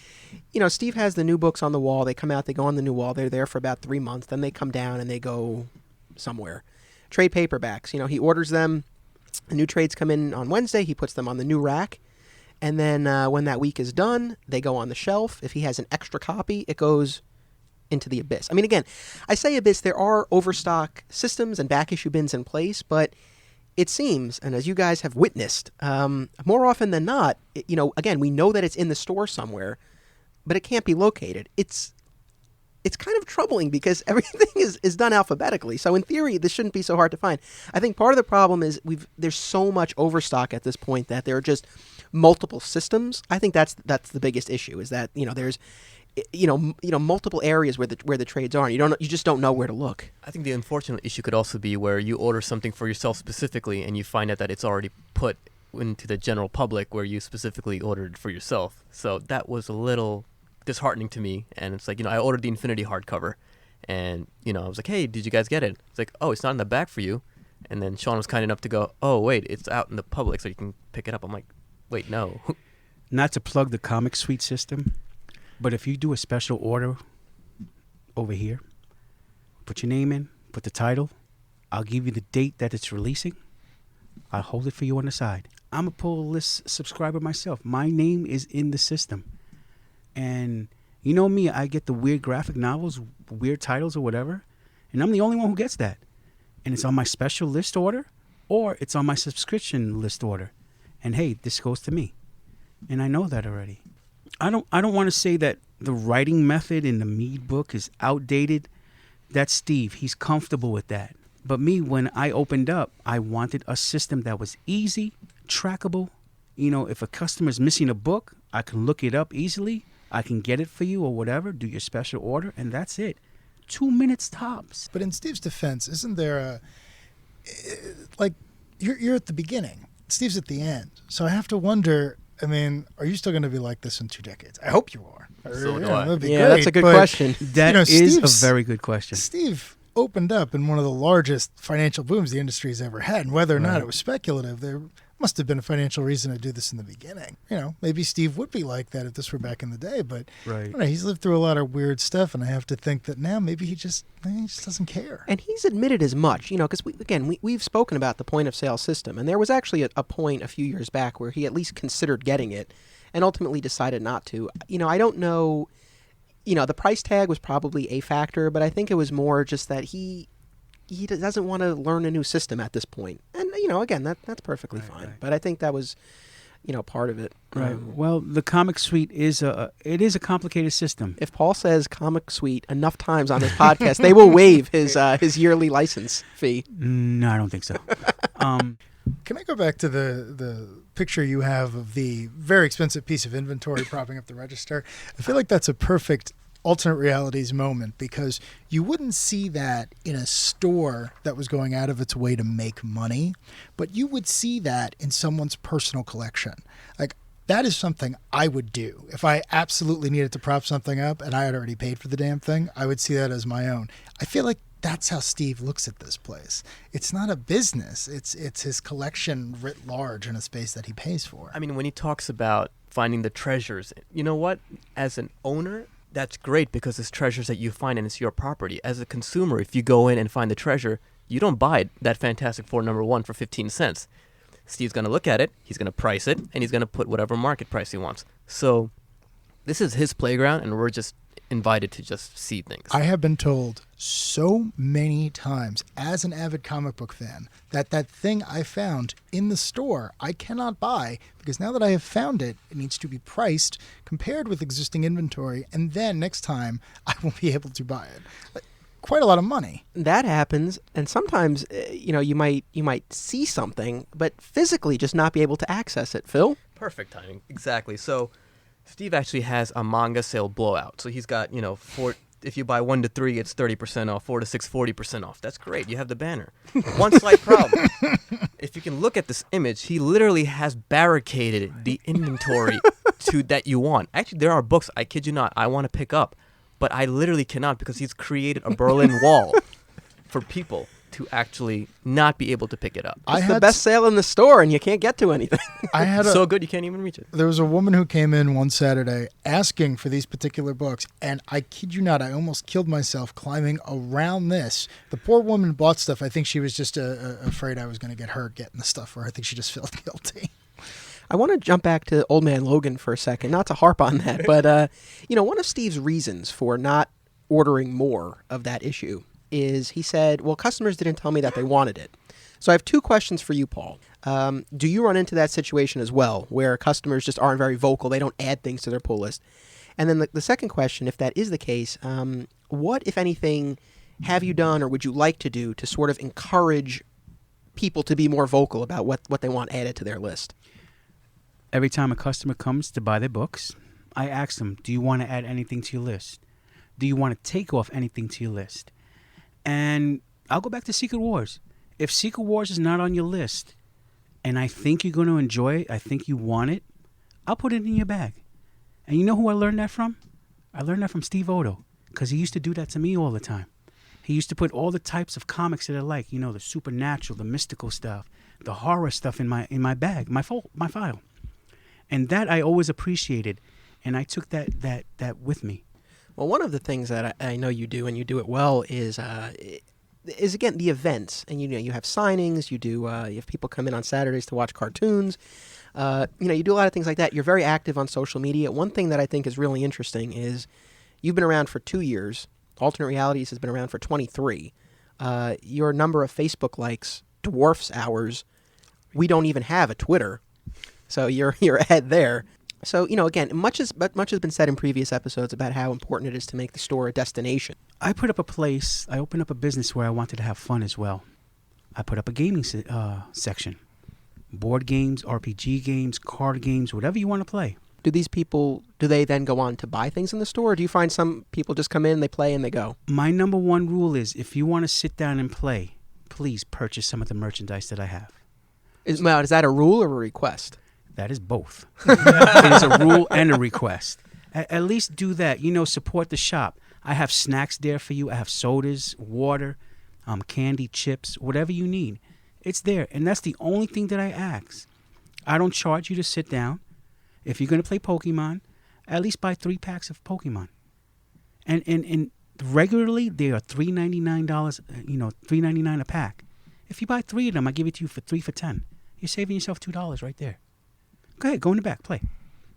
Speaker 2: Steve has the new books on the wall. They come out, they go on the new wall. They're there for about 3 months. Then they come down and they go somewhere. Trade paperbacks. He orders them. The new trades come in on Wednesday. He puts them on the new rack. And then when that week is done, they go on the shelf. If he has an extra copy, it goes into the abyss. Again, I say abyss. There are overstock systems and back issue bins in place, but it seems, and as you guys have witnessed, more often than not, again, we know that it's in the store somewhere, but it can't be located. It's kind of troubling because everything is done alphabetically. So in theory, this shouldn't be so hard to find. I think part of the problem is there's so much overstock at this point that there are just multiple systems, I think that's the biggest issue. Is that there's multiple areas where the trades are. And you just don't know where to look.
Speaker 4: I think the unfortunate issue could also be where you order something for yourself specifically, and you find out that it's already put into the general public where you specifically ordered it for yourself. So that was a little disheartening to me. And it's like, I ordered the Infinity hardcover, and I was like, hey, did you guys get it? It's like, oh, it's not in the back for you. And then Sean was kind enough to go, oh, wait, it's out in the public so you can pick it up. I'm like, wait, no.
Speaker 5: Not to plug the Comic Suite system, but if you do a special order over here, put your name in, put the title, I'll give you the date that it's releasing. I'll hold it for you on the side. I'm a Pull List subscriber myself. My name is in the system. And you know me, I get the weird graphic novels, weird titles or whatever, and I'm the only one who gets that. And it's on my special list order, or it's on my subscription list order. And hey, this goes to me. And I know that already. I don't want to say that the writing method in the Mead book is outdated. That's Steve. He's comfortable with that. But me, when I opened up, I wanted a system that was easy, trackable. If a customer's missing a book, I can look it up easily. I can get it for you or whatever, do your special order, and that's it. 2 minutes tops.
Speaker 3: But in Steve's defense, isn't there you're at the beginning. Steve's at the end. So I have to wonder, are you still going to be like this in 2 decades? I hope you are.
Speaker 4: So do I.
Speaker 3: That'd be
Speaker 2: Yeah,
Speaker 3: great,
Speaker 2: that's a good
Speaker 3: but,
Speaker 2: question.
Speaker 5: That is
Speaker 3: Steve's-
Speaker 5: a very good question.
Speaker 3: Steve opened up in one of the largest financial booms the industry's ever had. And whether or not it was speculative, there must have been a financial reason to do this in the beginning. Maybe Steve would be like that if this were back in the day, but
Speaker 5: Right.
Speaker 3: I don't know, he's lived through a lot of weird stuff, and I have to think that now maybe he just doesn't care.
Speaker 2: And he's admitted as much, because we've spoken about the point of sale system, and there was actually a point a few years back where he at least considered getting it and ultimately decided not to. I don't know, the price tag was probably a factor, but I think it was more just that he doesn't want to learn a new system at this point. And, again, that's perfectly fine.
Speaker 5: Right.
Speaker 2: But I think that was, part of it.
Speaker 5: Right. Well, the Comic Suite is a complicated system.
Speaker 2: If Paul says Comic Suite enough times on his podcast, they will waive his yearly license fee.
Speaker 5: No, I don't think so.
Speaker 3: Can I go back to the picture you have of the very expensive piece of inventory propping up the register? I feel like that's a perfect alternate realities moment, because you wouldn't see that in a store that was going out of its way to make money, but you would see that in someone's personal collection. Like, that is something I would do. If I absolutely needed to prop something up and I had already paid for the damn thing, I would see that as my own. I feel like that's how Steve looks at this place. It's not a business. It's his collection writ large in a space that he pays for.
Speaker 4: When he talks about finding the treasures, you know what? As an owner, that's great because it's treasures that you find and it's your property. As a consumer, if you go in and find the treasure, you don't buy that Fantastic Four #1 for 15 cents. Steve's going to look at it, he's going to price it, and he's going to put whatever market price he wants. So this is his playground, and we're just invited to just see things.
Speaker 3: I have been told so many times as an avid comic book fan that thing I found in the store I cannot buy, because now that I have found it, it needs to be priced, compared with existing inventory, and then next time I will be able to buy it. Quite a lot of money.
Speaker 2: That happens, and sometimes you might see something, but physically just not be able to access it. Phil?
Speaker 4: Perfect timing. Exactly. So Steve actually has a manga sale blowout. So he's got, if you buy 1 to 3, it's 30% off, 4 to 6, 40% off. That's great. You have the banner. One slight problem. If you can look at this image, he literally has barricaded the inventory to that you want. Actually, there are books, I kid you not, I want to pick up, but I literally cannot because he's created a Berlin Wall for people to actually not be able to pick it up.
Speaker 2: It's the best sale in the store, and you can't get to anything.
Speaker 3: I had
Speaker 4: so good you can't even reach it.
Speaker 3: There was a woman who came in one Saturday asking for these particular books, and I kid you not, I almost killed myself climbing around this. The poor woman bought stuff. I think she was just afraid I was going to get hurt getting the stuff for her. I think she just felt guilty.
Speaker 2: I want to jump back to Old Man Logan for a second, not to harp on that, but one of Steve's reasons for not ordering more of that issue is he said, well, customers didn't tell me that they wanted it. So I have 2 questions for you, Paul. Do you run into that situation as well, where customers just aren't very vocal, they don't add things to their pull list? And then the second question, if that is the case, what, if anything, have you done or would you like to do to sort of encourage people to be more vocal about what they want added to their list?
Speaker 5: Every time a customer comes to buy their books, I ask them, do you want to add anything to your list? Do you want to take off anything to your list? And I'll go back to Secret Wars. If Secret Wars is not on your list and I think you're going to enjoy it, I think you want it, I'll put it in your bag. And you know who I learned that from? I learned that from Steve Odo, because he used to do that to me all the time. He used to put all the types of comics that I like, you know, the supernatural, the mystical stuff, the horror stuff in my bag, my file. And that I always appreciated, and I took that with me.
Speaker 2: Well, one of the things that I know you do, and you do it well, is again the events. And you have signings. You have people come in on Saturdays to watch cartoons. You do a lot of things like that. You're very active on social media. One thing that I think is really interesting is you've been around for 2 years. Alternate Realities has been around for 23. Your number of Facebook likes dwarfs ours. We don't even have a Twitter, so you're ahead there. So again, much has been said in previous episodes about how important it is to make the store a destination.
Speaker 5: I put up a place. I opened up a business where I wanted to have fun as well. I put up a gaming section. Board games, RPG games, card games, whatever you want to play.
Speaker 2: Do these people, do they then go on to buy things in the store? Or do you find some people just come in, they play, and they go?
Speaker 5: My number one rule is if you want to sit down and play, please purchase some of the merchandise that I have.
Speaker 2: Is that a rule or a request?
Speaker 5: That is both. It is a rule and a request. At least do that. Support the shop. I have snacks there for you. I have sodas, water, candy, chips, whatever you need. It's there, and that's the only thing that I ask. I don't charge you to sit down. If you're going to play Pokemon, at least buy 3 packs of Pokemon. And regularly, they are $3.99, $3.99 a pack. If you buy 3 of them, I give it to you for 3 for $10. You're saving yourself $2 right there. Go ahead, go in the back, play.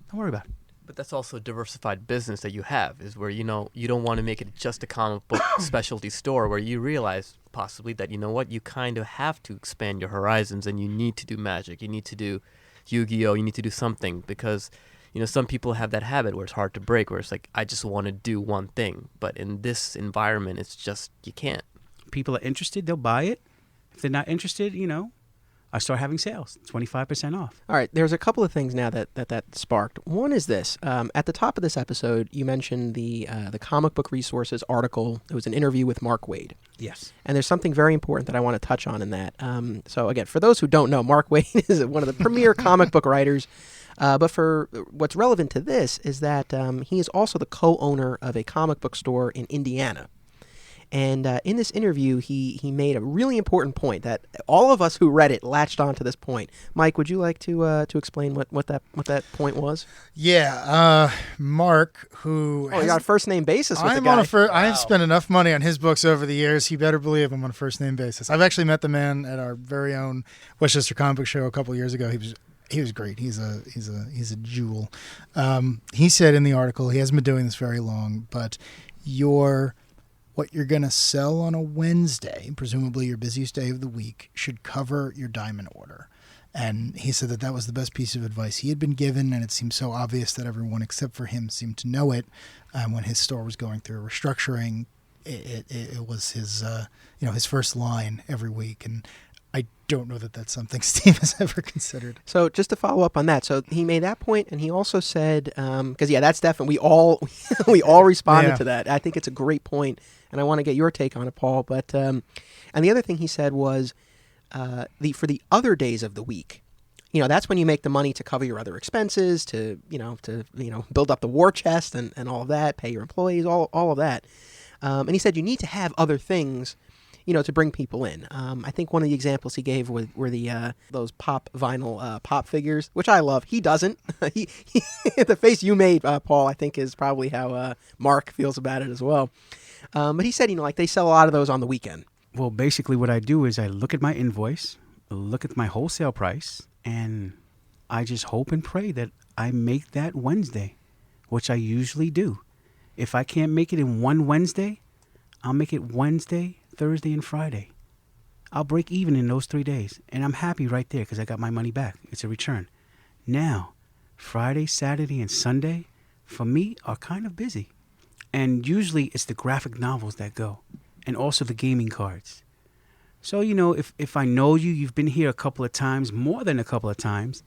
Speaker 5: Don't worry about it.
Speaker 4: But that's also a diversified business that you have, is where, you don't want to make it just a comic book specialty store, where you realize possibly that, you kind of have to expand your horizons, and you need to do Magic, you need to do Yu-Gi-Oh, you need to do something, because, some people have that habit where it's hard to break, where it's like, I just want to do one thing. But in this environment, it's just, you can't.
Speaker 5: People are interested, they'll buy it. If they're not interested, I start having sales, 25% off.
Speaker 2: All right, there's a couple of things now that sparked. One is this. At the top of this episode, you mentioned the Comic Book Resources article. It was an interview with Mark Waid.
Speaker 5: Yes.
Speaker 2: And there's something very important that I want to touch on in that. So again, for those who don't know, Mark Waid is one of the premier comic book writers. But for what's relevant to this is that he is also the co-owner of a comic book store in Indiana. And in this interview, he made a really important point that all of us who read it latched on to this point. Mike, would you like to explain what that point was?
Speaker 3: Yeah, Mark, who
Speaker 2: you got a first name basis with the guy.
Speaker 3: I have spent enough money on his books over the years. He better believe I'm on a first name basis. I've actually met the man at our very own Westchester Comic Book Show a couple of years ago. He was great. He's a jewel. He said in the article, he hasn't been doing this very long, but what you're going to sell on a Wednesday, presumably your busiest day of the week, should cover your diamond order. And he said that was the best piece of advice he had been given, and it seemed so obvious that everyone except for him seemed to know it. When his store was going through a restructuring, it was his first line every week. And I don't know that that's something Steve has ever considered.
Speaker 2: So just to follow up on that, so he made that point, and he also said, because that's definitely, we all responded to that. I think it's a great point, and I want to get your take on it, Paul. But and the other thing he said was, for the other days of the week, that's when you make the money to cover your other expenses, to build up the war chest and all of that, pay your employees, all of that. And he said you need to have other things, to bring people in. I think one of the examples he gave were those pop vinyl pop figures, which I love. He doesn't. he the face you made, Paul, I think is probably how Mark feels about it as well. But he said, they sell a lot of those on the weekend.
Speaker 5: Well, basically what I do is I look at my invoice, look at my wholesale price, and I just hope and pray that I make that Wednesday, which I usually do. If I can't make it in one Wednesday, I'll make it Wednesday, Thursday, and Friday. I'll break even in those 3 days, and I'm happy right there because I got my money back. It's a return. Now, Friday, Saturday, and Sunday, for me, are kind of busy. And usually it's the graphic novels that go, and also the gaming cards. So, if I know you've been here a couple of times, more than a couple of times,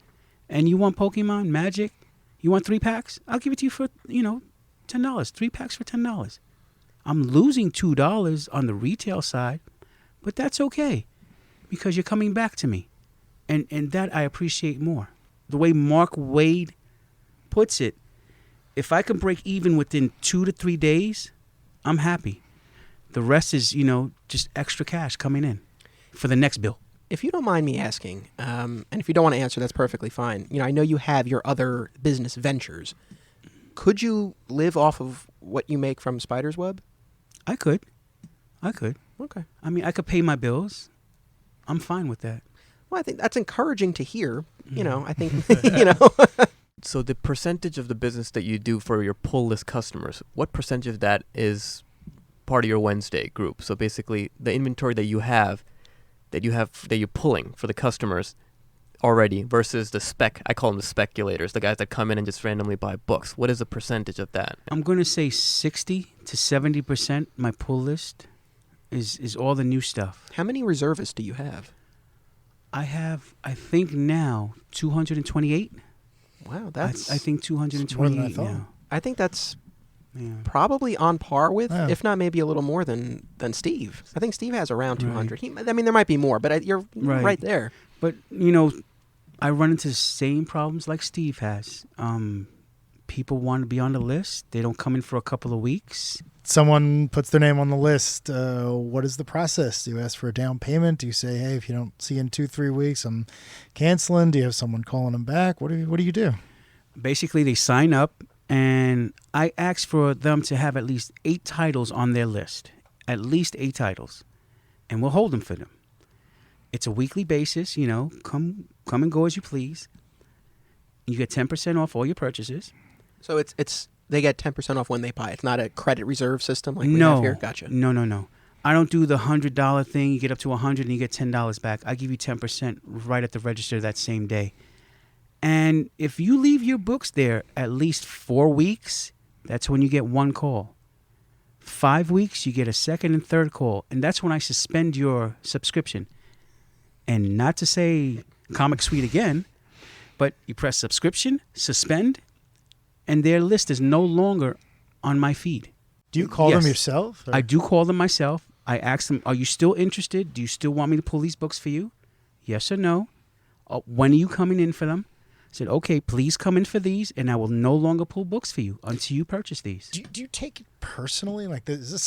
Speaker 5: and you want Pokemon, Magic, you want 3 packs, I'll give it to you for, $10. 3 packs for $10. I'm losing $2 on the retail side, but that's okay because you're coming back to me. And that I appreciate more. The way Mark Wade puts it, if I can break even within 2 to 3 days, I'm happy. The rest is, just extra cash coming in for the next bill.
Speaker 2: If you don't mind me asking, and if you don't want to answer, that's perfectly fine. I know you have your other business ventures. Could you live off of what you make from Spider's Web?
Speaker 5: I could.
Speaker 2: Okay.
Speaker 5: I mean, I could pay my bills. I'm fine with that.
Speaker 2: Well, I think that's encouraging to hear. I think,
Speaker 4: So the percentage of the business that you do for your pull list customers, what percentage of that is part of your Wednesday group? So basically, the inventory that you're pulling for the customers already versus the I call them the speculators, the guys that come in and just randomly buy books. What is the percentage of that?
Speaker 5: I'm going to say 60 to 70% my pull list is all the new stuff.
Speaker 2: How many reservists do you have?
Speaker 5: I think now 228.
Speaker 2: Wow, that's...
Speaker 5: I think
Speaker 3: more
Speaker 5: 228
Speaker 3: than I thought.
Speaker 5: now.
Speaker 2: I think that's
Speaker 5: Yeah.
Speaker 2: probably on par with,
Speaker 3: Yeah.
Speaker 2: if not maybe a little more than Steve. I think Steve has around 200. There might be more, but you're right there.
Speaker 5: But, I run into the same problems like Steve has. People want to be on the list. They don't come in for a couple of weeks.
Speaker 3: Someone puts their name on the list. What is the process? Do you ask for a down payment? Do you say, hey, if you don't see in 2-3 weeks, I'm canceling? Do you have someone calling them back? What do you do?
Speaker 5: Basically, they sign up, and I ask for them to have at least 8 titles on their list. At least 8 titles. And we'll hold them for them. It's a weekly basis, come and go as you please. You get 10% off all your purchases.
Speaker 2: So it's they get 10% off when they buy. It's not a credit reserve system like we have here? Gotcha.
Speaker 5: No. I don't do the $100 thing. You get up to $100 and you get $10 back. I give you 10% right at the register that same day. And if you leave your books there at least 4 weeks, that's when you get 1 call. 5 weeks, you get a second and third call. And that's when I suspend your subscription. And not to say Comic Suite again, but you press subscription, suspend, and their list is no longer on my feed.
Speaker 3: Do you call
Speaker 5: Yes.
Speaker 3: them yourself? Or?
Speaker 5: I do call them myself. I ask them, are you still interested? Do you still want me to pull these books for you? Yes or no? When are you coming in for them? I said, okay, please come in for these, and I will no longer pull books for you until you purchase these.
Speaker 3: Do you take it personally? Like, do you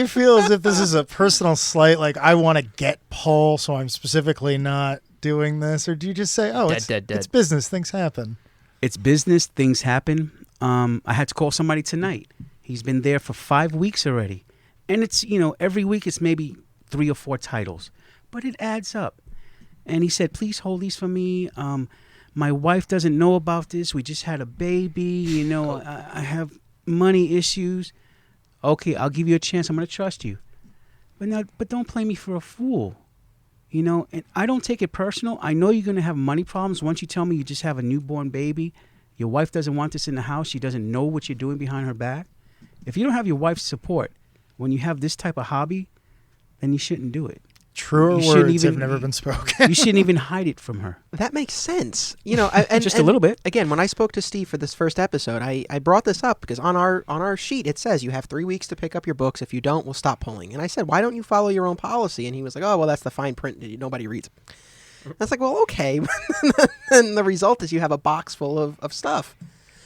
Speaker 3: feel as if this is a personal slight? Like, I want to get Paul, so I'm specifically not doing this? Or do you just say, oh, it's business, things happen?
Speaker 5: It's business, things happen. I had to call somebody tonight. He's been there for 5 weeks already. And it's, every week it's maybe 3 or 4 titles. But it adds up. And he said, please hold these for me. My wife doesn't know about this. We just had a baby. I have money issues. Okay, I'll give you a chance. I'm going to trust you. But don't play me for a fool. And I don't take it personal. I know you're going to have money problems once you tell me you just have a newborn baby. Your wife doesn't want this in the house. She doesn't know what you're doing behind her back. If you don't have your wife's support when you have this type of hobby, then you shouldn't do it.
Speaker 3: Truer words have never been spoken.
Speaker 5: You shouldn't even hide it from her.
Speaker 2: That makes sense. Just
Speaker 5: a little bit.
Speaker 2: Again, when I spoke to Steve for this first episode, I brought this up because on our sheet it says you have 3 weeks to pick up your books. If you don't, we'll stop pulling. And I said, why don't you follow your own policy? And he was like, oh, well, that's the fine print. Nobody reads. I was like, well, okay. And the result is you have a box full of stuff.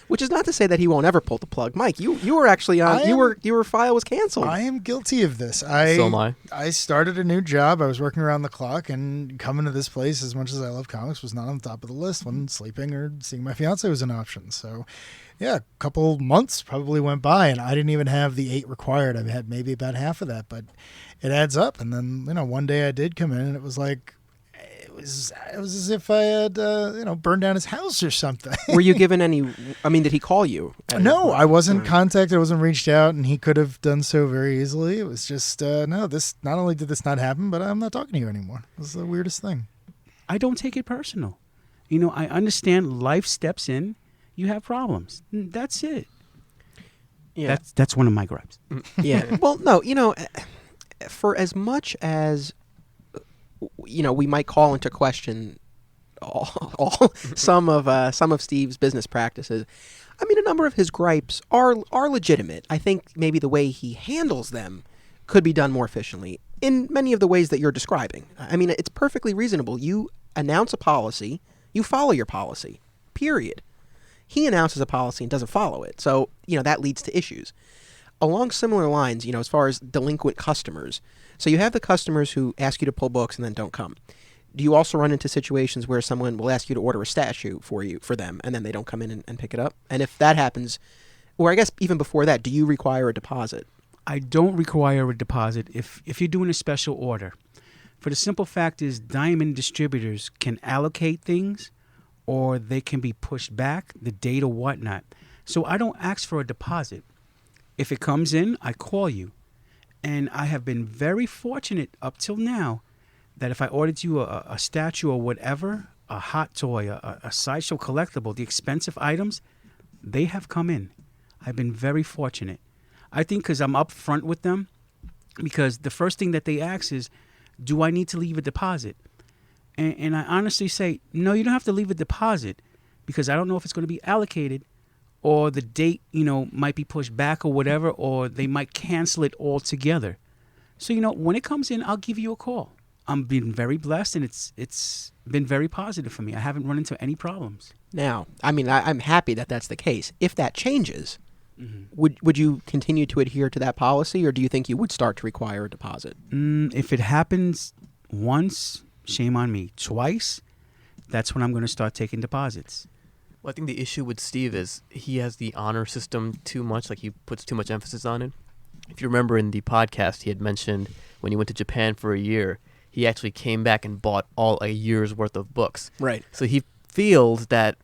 Speaker 2: Which is not to say that he won't ever pull the plug. Mike, you were actually on. Your file was canceled.
Speaker 3: I am guilty of this.
Speaker 4: So am I.
Speaker 3: I started a new job. I was working around the clock, and coming to this place, as much as I love comics, was not on the top of the list when sleeping or seeing my fiance was an option. So, yeah, a couple months probably went by, and I didn't even have the 8 required. I had maybe about half of that, but it adds up. And then one day I did come in, and it was like. It was as if I had, burned down his house or something.
Speaker 2: Were you given any? I mean, did he call you?
Speaker 3: No, I wasn't contacted. I wasn't reached out, and he could have done so very easily. It was just no. This not only did this not happen, but I'm not talking to you anymore. It was the weirdest thing.
Speaker 5: I don't take it personal. I understand life steps in. You have problems. That's it.
Speaker 2: Yeah,
Speaker 5: that's one of my gripes.
Speaker 2: Yeah. Well, no. For as much as we might call into question some of Steve's business practices. I mean, a number of his gripes are legitimate. I think maybe the way he handles them could be done more efficiently in many of the ways that you're describing. I mean, it's perfectly reasonable. You announce a policy, you follow your policy, period. He announces a policy and doesn't follow it. So, that leads to issues. Along similar lines, as far as delinquent customers. So you have the customers who ask you to pull books and then don't come. Do you also run into situations where someone will ask you to order a statue for them, and then they don't come in and pick it up? And if that happens, or I guess even before that, do you require a deposit?
Speaker 5: I don't require a deposit if you're doing a special order. For the simple fact is, diamond distributors can allocate things, or they can be pushed back, the date or whatnot. So I don't ask for a deposit. If it comes in, I call you. And I have been very fortunate up till now that if I ordered you a statue or whatever, a hot toy, a sideshow collectible, the expensive items, they have come in. I've been very fortunate. I think because I'm up front with them, because the first thing that they ask is, do I need to leave a deposit? And I honestly say, no, you don't have to leave a deposit, because I don't know if it's going to be allocated, or the date, might be pushed back or whatever, or they might cancel it altogether. So, when it comes in, I'll give you a call. I'm being very blessed, and it's been very positive for me. I haven't run into any problems.
Speaker 2: Now, I mean, I'm happy that that's the case. If that changes, would you continue to adhere to that policy, or do you think you would start to require a deposit?
Speaker 5: If it happens once, shame on me. Twice, that's when I'm going to start taking deposits.
Speaker 4: Well, I think the issue with Steve is he has the honor system too much, like he puts too much emphasis on it. If you remember in the podcast, he had mentioned when he went to Japan for a year, he actually came back and bought all a year's worth of books.
Speaker 2: Right.
Speaker 4: So he feels that,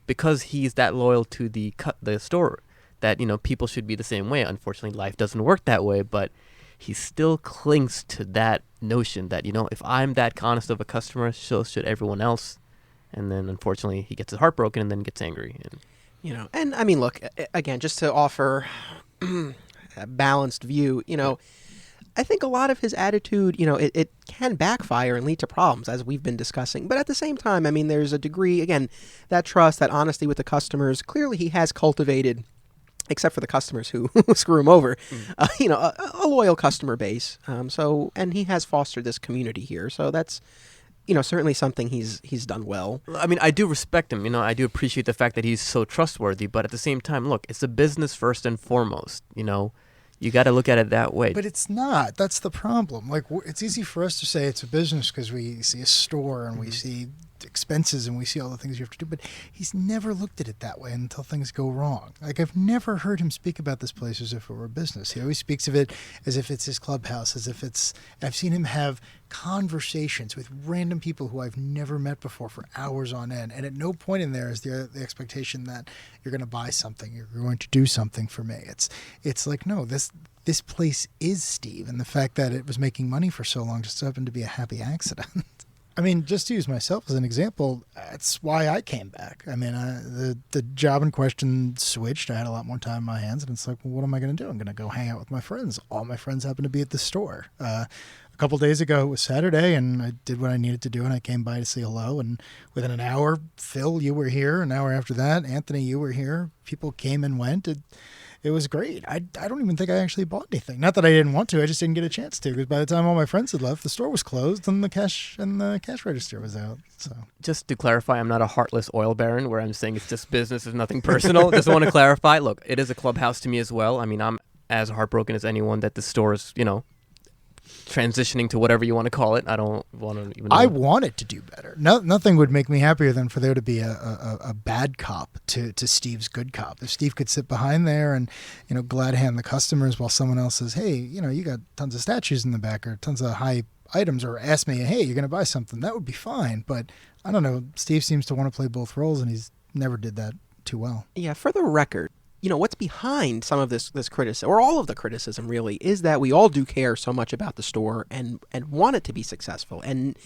Speaker 4: because he's that loyal to the store, that, people should be the same way. Unfortunately, life doesn't work that way, but he still clings to that notion that, if I'm that honest of a customer, so should everyone else. And then, unfortunately, he gets his heart broken and then gets angry.
Speaker 2: And I mean, look, again, just to offer a balanced view, I think a lot of his attitude, it can backfire and lead to problems, as we've been discussing. But at the same time, I mean, there's a degree, again, that trust, that honesty with the customers. Clearly, he has cultivated, except for the customers who screw him over, a loyal customer base. And he has fostered this community here. So that's, certainly something he's done well.
Speaker 4: I mean, I do respect him. I do appreciate the fact that he's so trustworthy. But at the same time, look, it's a business first and foremost. You got to look at it that way.
Speaker 3: But it's not. That's the problem. Like, it's easy for us to say it's a business because we see a store and we see expenses and we see all the things you have to do. But he's never looked at it that way until things go wrong. Like, I've never heard him speak about this place as if it were a business. He always speaks of it as if it's his clubhouse, as if it's... I've seen him have conversations with random people who I've never met before for hours on end. And at no point in there is the expectation that you're going to buy something, you're going to do something for me. It's like, no, this place is Steve. And the fact that it was making money for so long just happened to be a happy accident. I mean, just to use myself as an example, that's why I came back. I mean, the job in question switched. I had a lot more time on my hands, and it's like, well, what am I going to do? I'm going to go hang out with my friends. All my friends happen to be at the store. A couple days ago, it was Saturday, and I did what I needed to do, and I came by to say hello. And within an hour, Phil, you were here. An hour after that, Anthony, you were here. People came and went. It was great. I don't even think I actually bought anything. Not that I didn't want to. I just didn't get a chance to, because by the time all my friends had left, the store was closed and the cash register was out. So
Speaker 4: just to clarify, I'm not a heartless oil baron where I'm saying it's just business, it's nothing personal. Just want to clarify. Look, it is a clubhouse to me as well. I mean, I'm as heartbroken as anyone that the store is, transitioning to whatever you want to call it. I don't want to even know.
Speaker 3: I want it to do better. Nothing would make me happier than for there to be a bad cop to Steve's good cop. If Steve could sit behind there and, glad hand the customers while someone else says, hey, you got tons of statues in the back or tons of high items, or ask me, hey, you're going to buy something, that would be fine. But I don't know. Steve seems to want to play both roles, and he's never did that too well.
Speaker 2: Yeah, for the record, what's behind some of this criticism, or all of the criticism really, is that we all do care so much about the store and want it to be successful and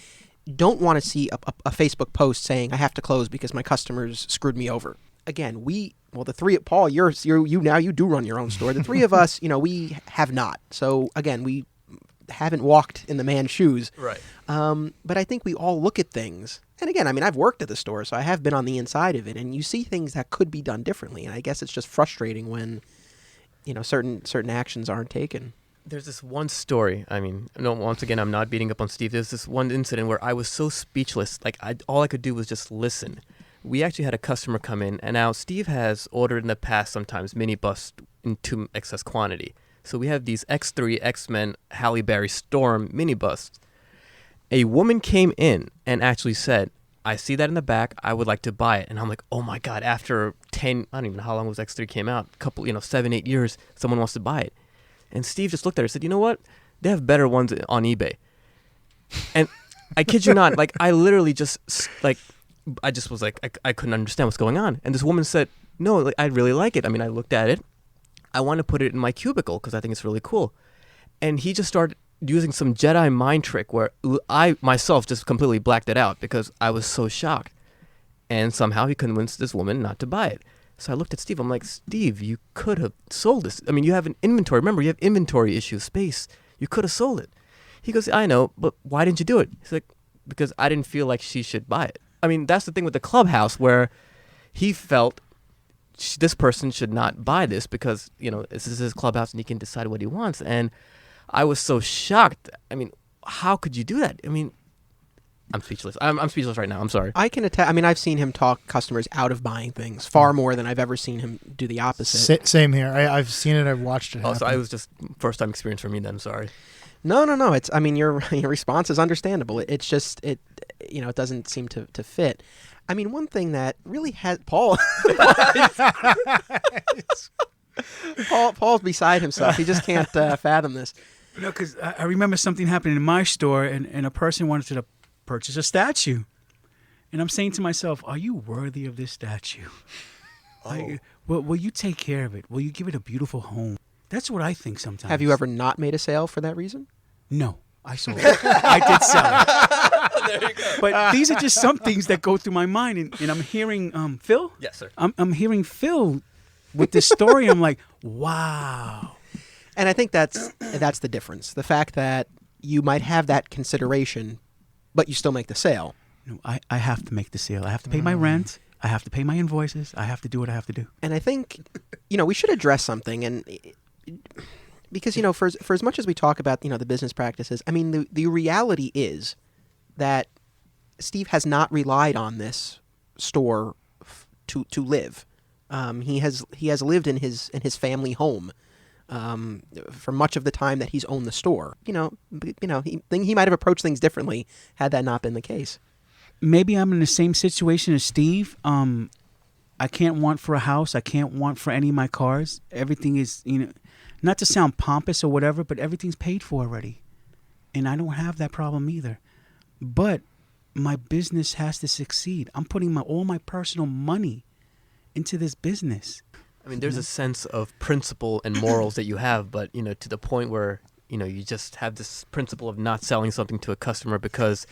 Speaker 2: don't want to see a Facebook post saying I have to close because my customers screwed me over. Again, the three, Paul, you do run your own store. The three of us, we have not. So again, we haven't walked in the man's shoes.
Speaker 4: Right.
Speaker 2: But I think we all look at things And again, I mean, I've worked at the store, so I have been on the inside of it, and you see things that could be done differently. And I guess it's just frustrating when, certain actions aren't taken.
Speaker 4: There's this one story. I mean, no, once again, I'm not beating up on Steve. There's this one incident where I was so speechless. Like, all I could do was just listen. We actually had a customer come in, and now Steve has ordered in the past sometimes mini busts in too excess quantity. So we have these X3 X-Men Halle Berry Storm mini busts. A woman came in and actually said, I see that in the back. I would like to buy it. And I'm like, oh my God, after 10, I don't even know how long was X3 came out, couple, 7, 8 years, someone wants to buy it. And Steve just looked at her and said, you know what? They have better ones on eBay. And I kid you not, like, I literally just, like, I just was like, I couldn't understand what's going on. And this woman said, no, like, I really like it. I mean, I looked at it. I want to put it in my cubicle because I think it's really cool. And he just started using some Jedi mind trick where I myself just completely blacked it out because I was so shocked. And somehow he convinced this woman not to buy it. So I looked at Steve. I'm like, Steve, you could have sold this. I mean, you have an inventory. Remember, you have inventory issues, space. You could have sold it. He goes, I know, but why didn't you do it? He's like, because I didn't feel like she should buy it. I mean, that's the thing with the clubhouse where he felt this person should not buy this because, this is his clubhouse and he can decide what he wants. And I was so shocked. I mean, how could you do that? I mean, I'm speechless. I'm speechless right now. I'm sorry.
Speaker 2: I can attest. I mean, I've seen him talk customers out of buying things far more than I've ever seen him do the opposite.
Speaker 3: Same here. I've seen it. I've watched it happen.
Speaker 4: Oh, so it was just first time experience for me then. I'm sorry.
Speaker 2: No. It's. I mean, your response is understandable. It's just it doesn't seem to fit. I mean, one thing that really has Paul. Paul's beside himself. He just can't fathom this.
Speaker 5: No, because I remember something happening in my store, and a person wanted to purchase a statue. And I'm saying to myself, are you worthy of this statue? Will you take care of it? Will you give it a beautiful home? That's what I think sometimes.
Speaker 2: Have you ever not made a sale for that reason?
Speaker 5: No, I sold it. I did sell it. There you go. But these are just some things that go through my mind. And I'm hearing Phil?
Speaker 4: Yes, sir.
Speaker 5: I'm hearing Phil with this story. I'm like, wow.
Speaker 2: And I think that's the difference. The fact that you might have that consideration, but you still make the sale.
Speaker 5: No, I have to make the sale. I have to pay my rent. I have to pay my invoices. I have to do what I have to do.
Speaker 2: And I think, we should address something. And because, for as much as we talk about, the business practices, I mean, the reality is that Steve has not relied on this store to live. He has lived in his family home for much of the time that he's owned the store. He might have approached things differently had that not been the case.
Speaker 5: Maybe I'm in the same situation as Steve. I can't want for a house. I can't want for any of my cars. Everything is, not to sound pompous or whatever, but everything's paid for already. And I don't have that problem either. But my business has to succeed. I'm putting all my personal money into this business.
Speaker 4: I mean, there's a sense of principle and morals that you have, but, to the point where, you just have this principle of not selling something to a customer because,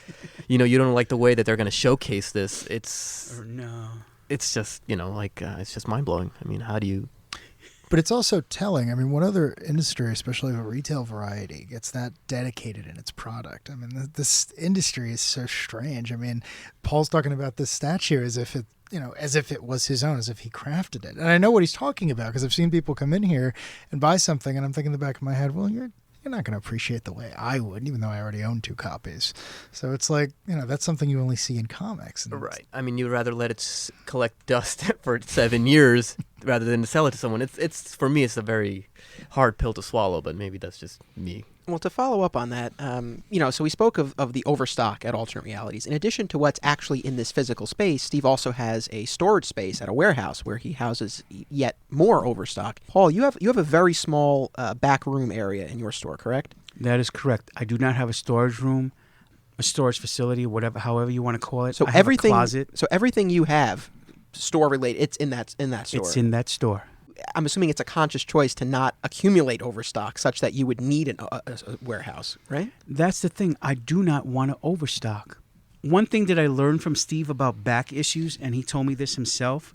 Speaker 4: you don't like the way that they're going to showcase this. It's just, it's just mind-blowing. I mean, how do you...
Speaker 3: But it's also telling. I mean, what other industry, especially of a retail variety, gets that dedicated in its product? I mean, this industry is so strange. I mean, Paul's talking about this statue as if it was his own, as if he crafted it. And I know what he's talking about because I've seen people come in here and buy something, and I'm thinking in the back of my head, well, you're not going to appreciate the way I would, even though I already own 2 copies. So it's like, that's something you only see in comics.
Speaker 4: Right. I mean, you'd rather let it collect dust for 7 years rather than to sell it to someone. It's for me, it's a very hard pill to swallow, but maybe that's just me.
Speaker 2: Well, to follow up on that, so we spoke of the overstock at Alternate Realities. In addition to what's actually in this physical space, Steve also has a storage space at a warehouse where he houses yet more overstock. Paul, you have a very small back room area in your store, correct?
Speaker 5: That is correct. I do not have a storage room, a storage facility, however you want to call it.
Speaker 2: So
Speaker 5: I have a closet.
Speaker 2: So everything you have store related, it's in that store.
Speaker 5: It's in that store.
Speaker 2: I'm assuming it's a conscious choice to not accumulate overstock such that you would need a warehouse, right?
Speaker 5: That's the thing. I do not want to overstock. One thing that I learned from Steve about back issues, and he told me this himself,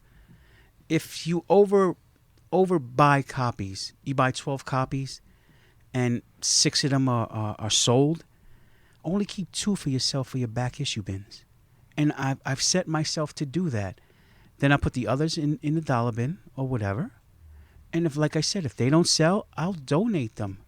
Speaker 5: if you overbuy copies, you buy 12 copies and 6 of them are sold, only keep 2 for yourself for your back issue bins. And I've set myself to do that. Then I put the others in the dollar bin or whatever. And if, like I said, if they don't sell, I'll donate them.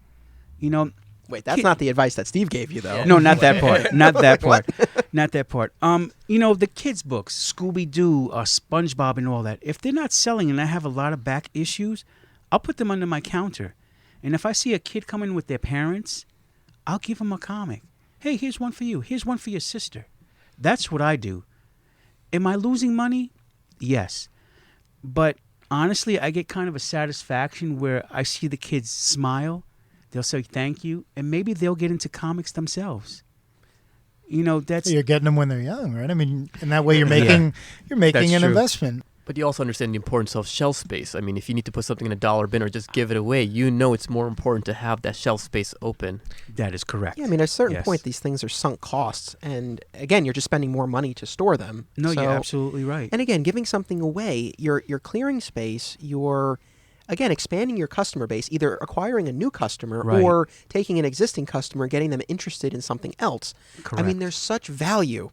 Speaker 5: You know.
Speaker 2: Wait, that's not the advice that Steve gave you, though.
Speaker 5: No, not that part. Not that part. Not that part. You know, the kids' books, Scooby-Doo, SpongeBob, and all that. If they're not selling and I have a lot of back issues, I'll put them under my counter. And if I see a kid come in with their parents, I'll give them a comic. Hey, here's one for you. Here's one for your sister. That's what I do. Am I losing money? Yes. But honestly, I get kind of a satisfaction where I see the kids smile. They'll say thank you, and maybe they'll get into comics themselves. You know, that's...
Speaker 3: So you're getting them when they're young, right? I mean, in that way, you're making
Speaker 5: That's
Speaker 3: an
Speaker 5: true.
Speaker 3: investment.
Speaker 4: But you also understand the importance of shelf space. I mean, if you need to put something in a dollar bin or just give it away, you know it's more important to have that shelf space open.
Speaker 5: That is correct.
Speaker 2: Yeah, I mean, at a certain
Speaker 5: Yes.
Speaker 2: point, these things are sunk costs. And again, you're just spending more money to store them.
Speaker 5: No,
Speaker 2: So-
Speaker 5: you're absolutely right.
Speaker 2: And again, giving something away, you're clearing space, you're, again, expanding your customer base, either acquiring a new customer
Speaker 5: Right.
Speaker 2: or taking an existing customer and getting them interested in something else. I mean,
Speaker 5: Correct.
Speaker 2: there's such value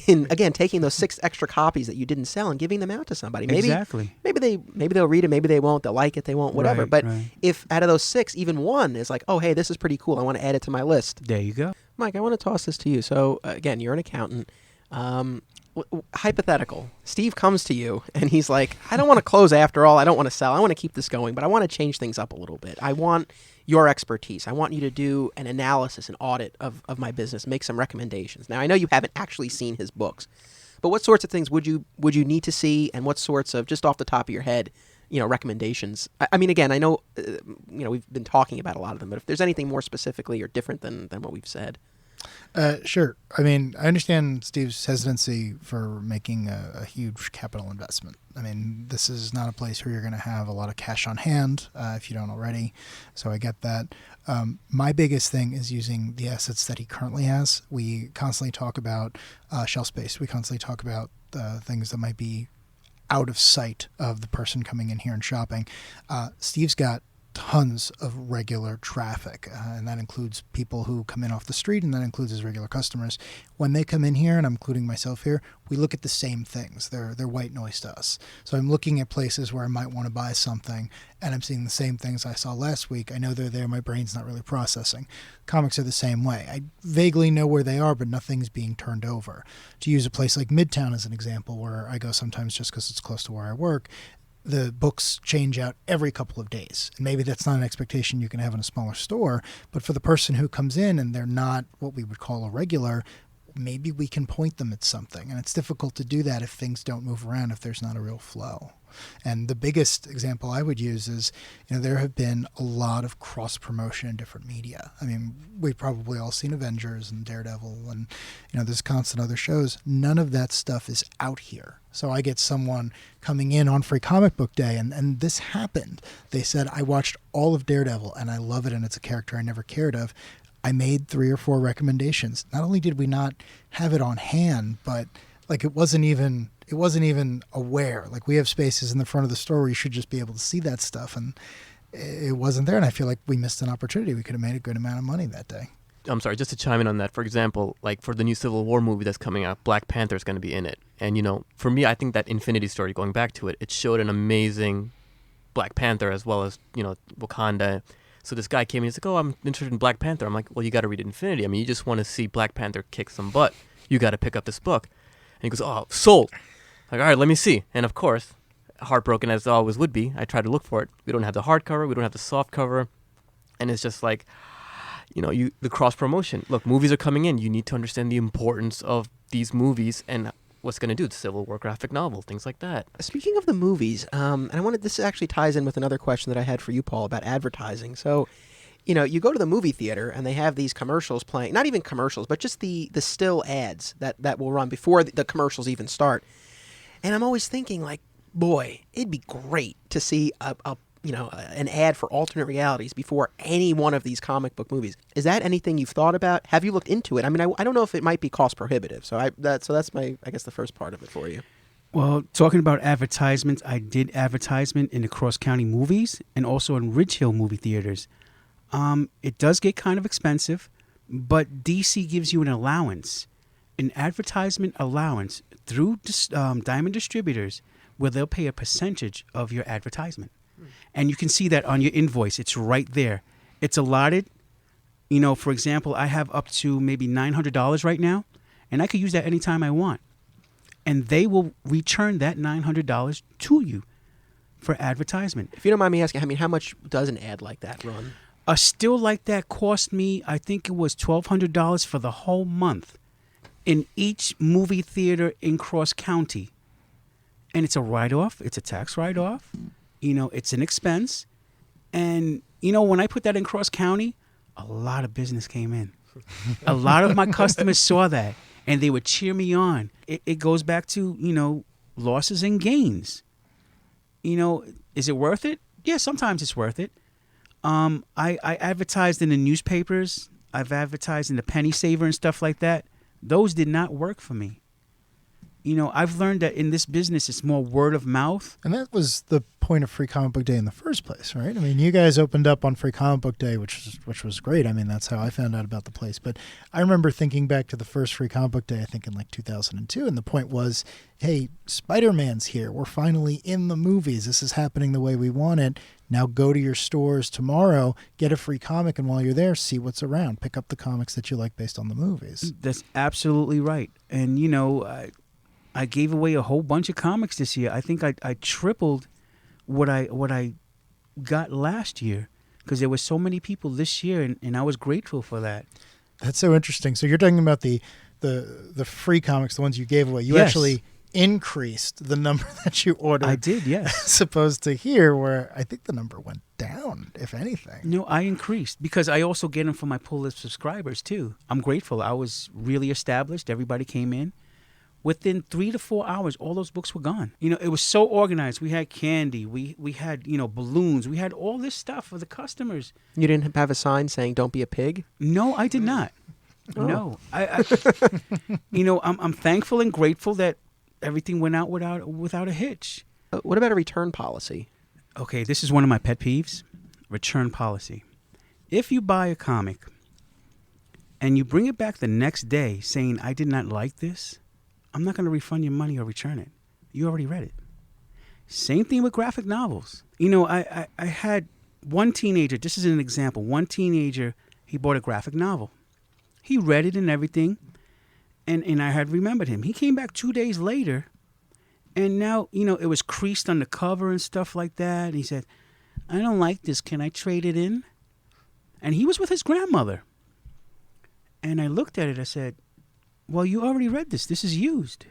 Speaker 2: in, again, taking those 6 extra copies that you didn't sell and giving them out to somebody.
Speaker 5: Exactly.
Speaker 2: Maybe they'll read it, maybe they won't, they'll like it, they won't, whatever.
Speaker 5: Right,
Speaker 2: but
Speaker 5: right.
Speaker 2: if out of those 6, even one is like, oh, hey, this is pretty cool, I want to add it to my list.
Speaker 5: There you go.
Speaker 2: Mike, I want to toss this to you. So, again, you're an accountant. Hypothetical. Steve comes to you and he's like, I don't want to close after all. I don't want to sell. I want to keep this going, but I want to change things up a little bit. I want your expertise. I want you to do an analysis, an audit of my business, make some recommendations. Now, I know you haven't actually seen his books, but what sorts of things would you need to see, and what sorts of, just off the top of your head, recommendations? I mean, again, I know, we've been talking about a lot of them, but if there's anything more specifically or different than what we've said.
Speaker 3: Sure. I mean, I understand Steve's hesitancy for making a huge capital investment. I mean, this is not a place where you're going to have a lot of cash on hand if you don't already. So I get that. My biggest thing is using the assets that he currently has. We constantly talk about shelf space. We constantly talk about things that might be out of sight of the person coming in here and shopping. Steve's got tons of regular traffic, and that includes people who come in off the street, and that includes his regular customers. When they come in here, and I'm including myself here, we look at the same things. They're white noise to us. So I'm looking at places where I might want to buy something, and I'm seeing the same things I saw last week. I know they're there. My brain's not really processing. Comics are the same way. I vaguely know where they are, but nothing's being turned over. To use a place like Midtown as an example, where I go sometimes just because it's close to where I work, the books change out every couple of days. And maybe that's not an expectation you can have in a smaller store, but for the person who comes in and they're not what we would call a regular, maybe we can point them at something. And it's difficult to do that if things don't move around, if there's not a real flow. And the biggest example I would use is, there have been a lot of cross-promotion in different media. I mean, we've probably all seen Avengers and Daredevil and, there's constant other shows. None of that stuff is out here. So I get someone coming in on Free Comic Book Day, and this happened. They said, I watched all of Daredevil, and I love it, and it's a character I never cared of. I made 3 or 4 recommendations. Not only did we not have it on hand, but it wasn't even aware. Like, we have spaces in the front of the store where you should just be able to see that stuff, and it wasn't there. And I feel like we missed an opportunity. We could have made a good amount of money that day.
Speaker 4: I'm sorry, just to chime in on that, for example, like for the new Civil War movie that's coming out, Black Panther is going to be in it. And, for me, I think that Infinity story, going back to it, it showed an amazing Black Panther as well as, Wakanda. So this guy came in, he's like, oh, I'm interested in Black Panther. I'm like, well, you got to read Infinity. I mean, you just want to see Black Panther kick some butt. You got to pick up this book. And he goes, oh, sold. Like, all right, let me see. And of course, heartbroken as it always would be, I tried to look for it. We don't have the hardcover. We don't have the soft cover. And it's just like, the cross promotion. Look, movies are coming in. You need to understand the importance of these movies and what's going to do. The Civil War graphic novel, things like that.
Speaker 2: Speaking of the movies, and this actually ties in with another question that I had for you, Paul, about advertising. So, you go to the movie theater and they have these commercials playing, not even commercials, but just the still ads that will run before the commercials even start. And I'm always thinking, like, boy, it'd be great to see an ad for alternate realities before any one of these comic book movies. Is that anything you've thought about? Have you looked into it? I mean, I don't know if it might be cost prohibitive. So that's my, I guess, the first part of it for you.
Speaker 5: Well, talking about advertisements, I did advertisement in the Cross County movies and also in Ridge Hill movie theaters. It does get kind of expensive, but DC gives you an allowance. an advertisement allowance through Diamond Distributors where they'll pay a percentage of your advertisement. And you can see that on your invoice. It's right there. It's allotted. You know, for example, I have up to maybe $900 right now, and I could use that anytime I want. And they will return that $900 to you for advertisement.
Speaker 2: If you don't mind me asking, I mean, how much does an ad like that run?
Speaker 5: A still like that cost me, I think it was $1,200 for the whole month in each movie theater in Cross County. And it's a write-off. It's a tax write-off. You know, it's an expense. And, you know, when I put that in Cross County, a lot of business came in. A lot of my customers saw that, and they would cheer me on. It goes back to, you know, losses and gains. You know, is it worth it? Yeah, sometimes it's worth it. I advertised in the newspapers. I've advertised in the Penny Saver and stuff like that. Those did not work for me. You know, I've learned that in this business, it's more word of mouth.
Speaker 3: And that was the point of Free Comic Book Day in the first place, right? I mean, you guys opened up on Free Comic Book Day, which was great. I mean, that's how I found out about the place. But I remember thinking back to the first Free Comic Book Day, I think in like 2002, and the point was, hey, Spider-Man's here. We're finally in the movies. This is happening the way we want it. Now go to your stores tomorrow, get a free comic, and while you're there, see what's around. Pick up the comics that you like based on the movies.
Speaker 5: That's absolutely right. And, you know, I gave away a whole bunch of comics this year. I think I tripled what I got last year because there were so many people this year, and I was grateful for that.
Speaker 3: That's so interesting. So you're talking about the free comics, the ones you gave away. You
Speaker 5: Yes.
Speaker 3: actually increased the number that you ordered.
Speaker 5: I did, yes.
Speaker 3: As opposed to here, where I think the number went down, if anything.
Speaker 5: No, I increased because I also get them for my pull list subscribers too. I'm grateful. I was really established. Everybody came in. Within 3 to 4 hours, all those books were gone. You know, it was so organized. We had candy. We had, you know, balloons. We had all this stuff for the customers.
Speaker 2: You didn't have a sign saying "Don't be a pig"?
Speaker 5: No, I did not.
Speaker 2: Oh.
Speaker 5: No, I you know, I'm thankful and grateful that everything went out without a hitch.
Speaker 2: What about a return policy?
Speaker 5: Okay, this is one of my pet peeves: return policy. If you buy a comic and you bring it back the next day saying I did not like this, I'm not going to refund your money or return it. You already read it. Same thing with graphic novels. You know, I had one teenager, this is an example, one teenager, he bought a graphic novel. He read it and everything, and I had remembered him. He came back 2 days later, and now, you know, it was creased on the cover and stuff like that. And he said, I don't like this. Can I trade it in? And he was with his grandmother. And I looked at it, I said, well, you already read this. This is used.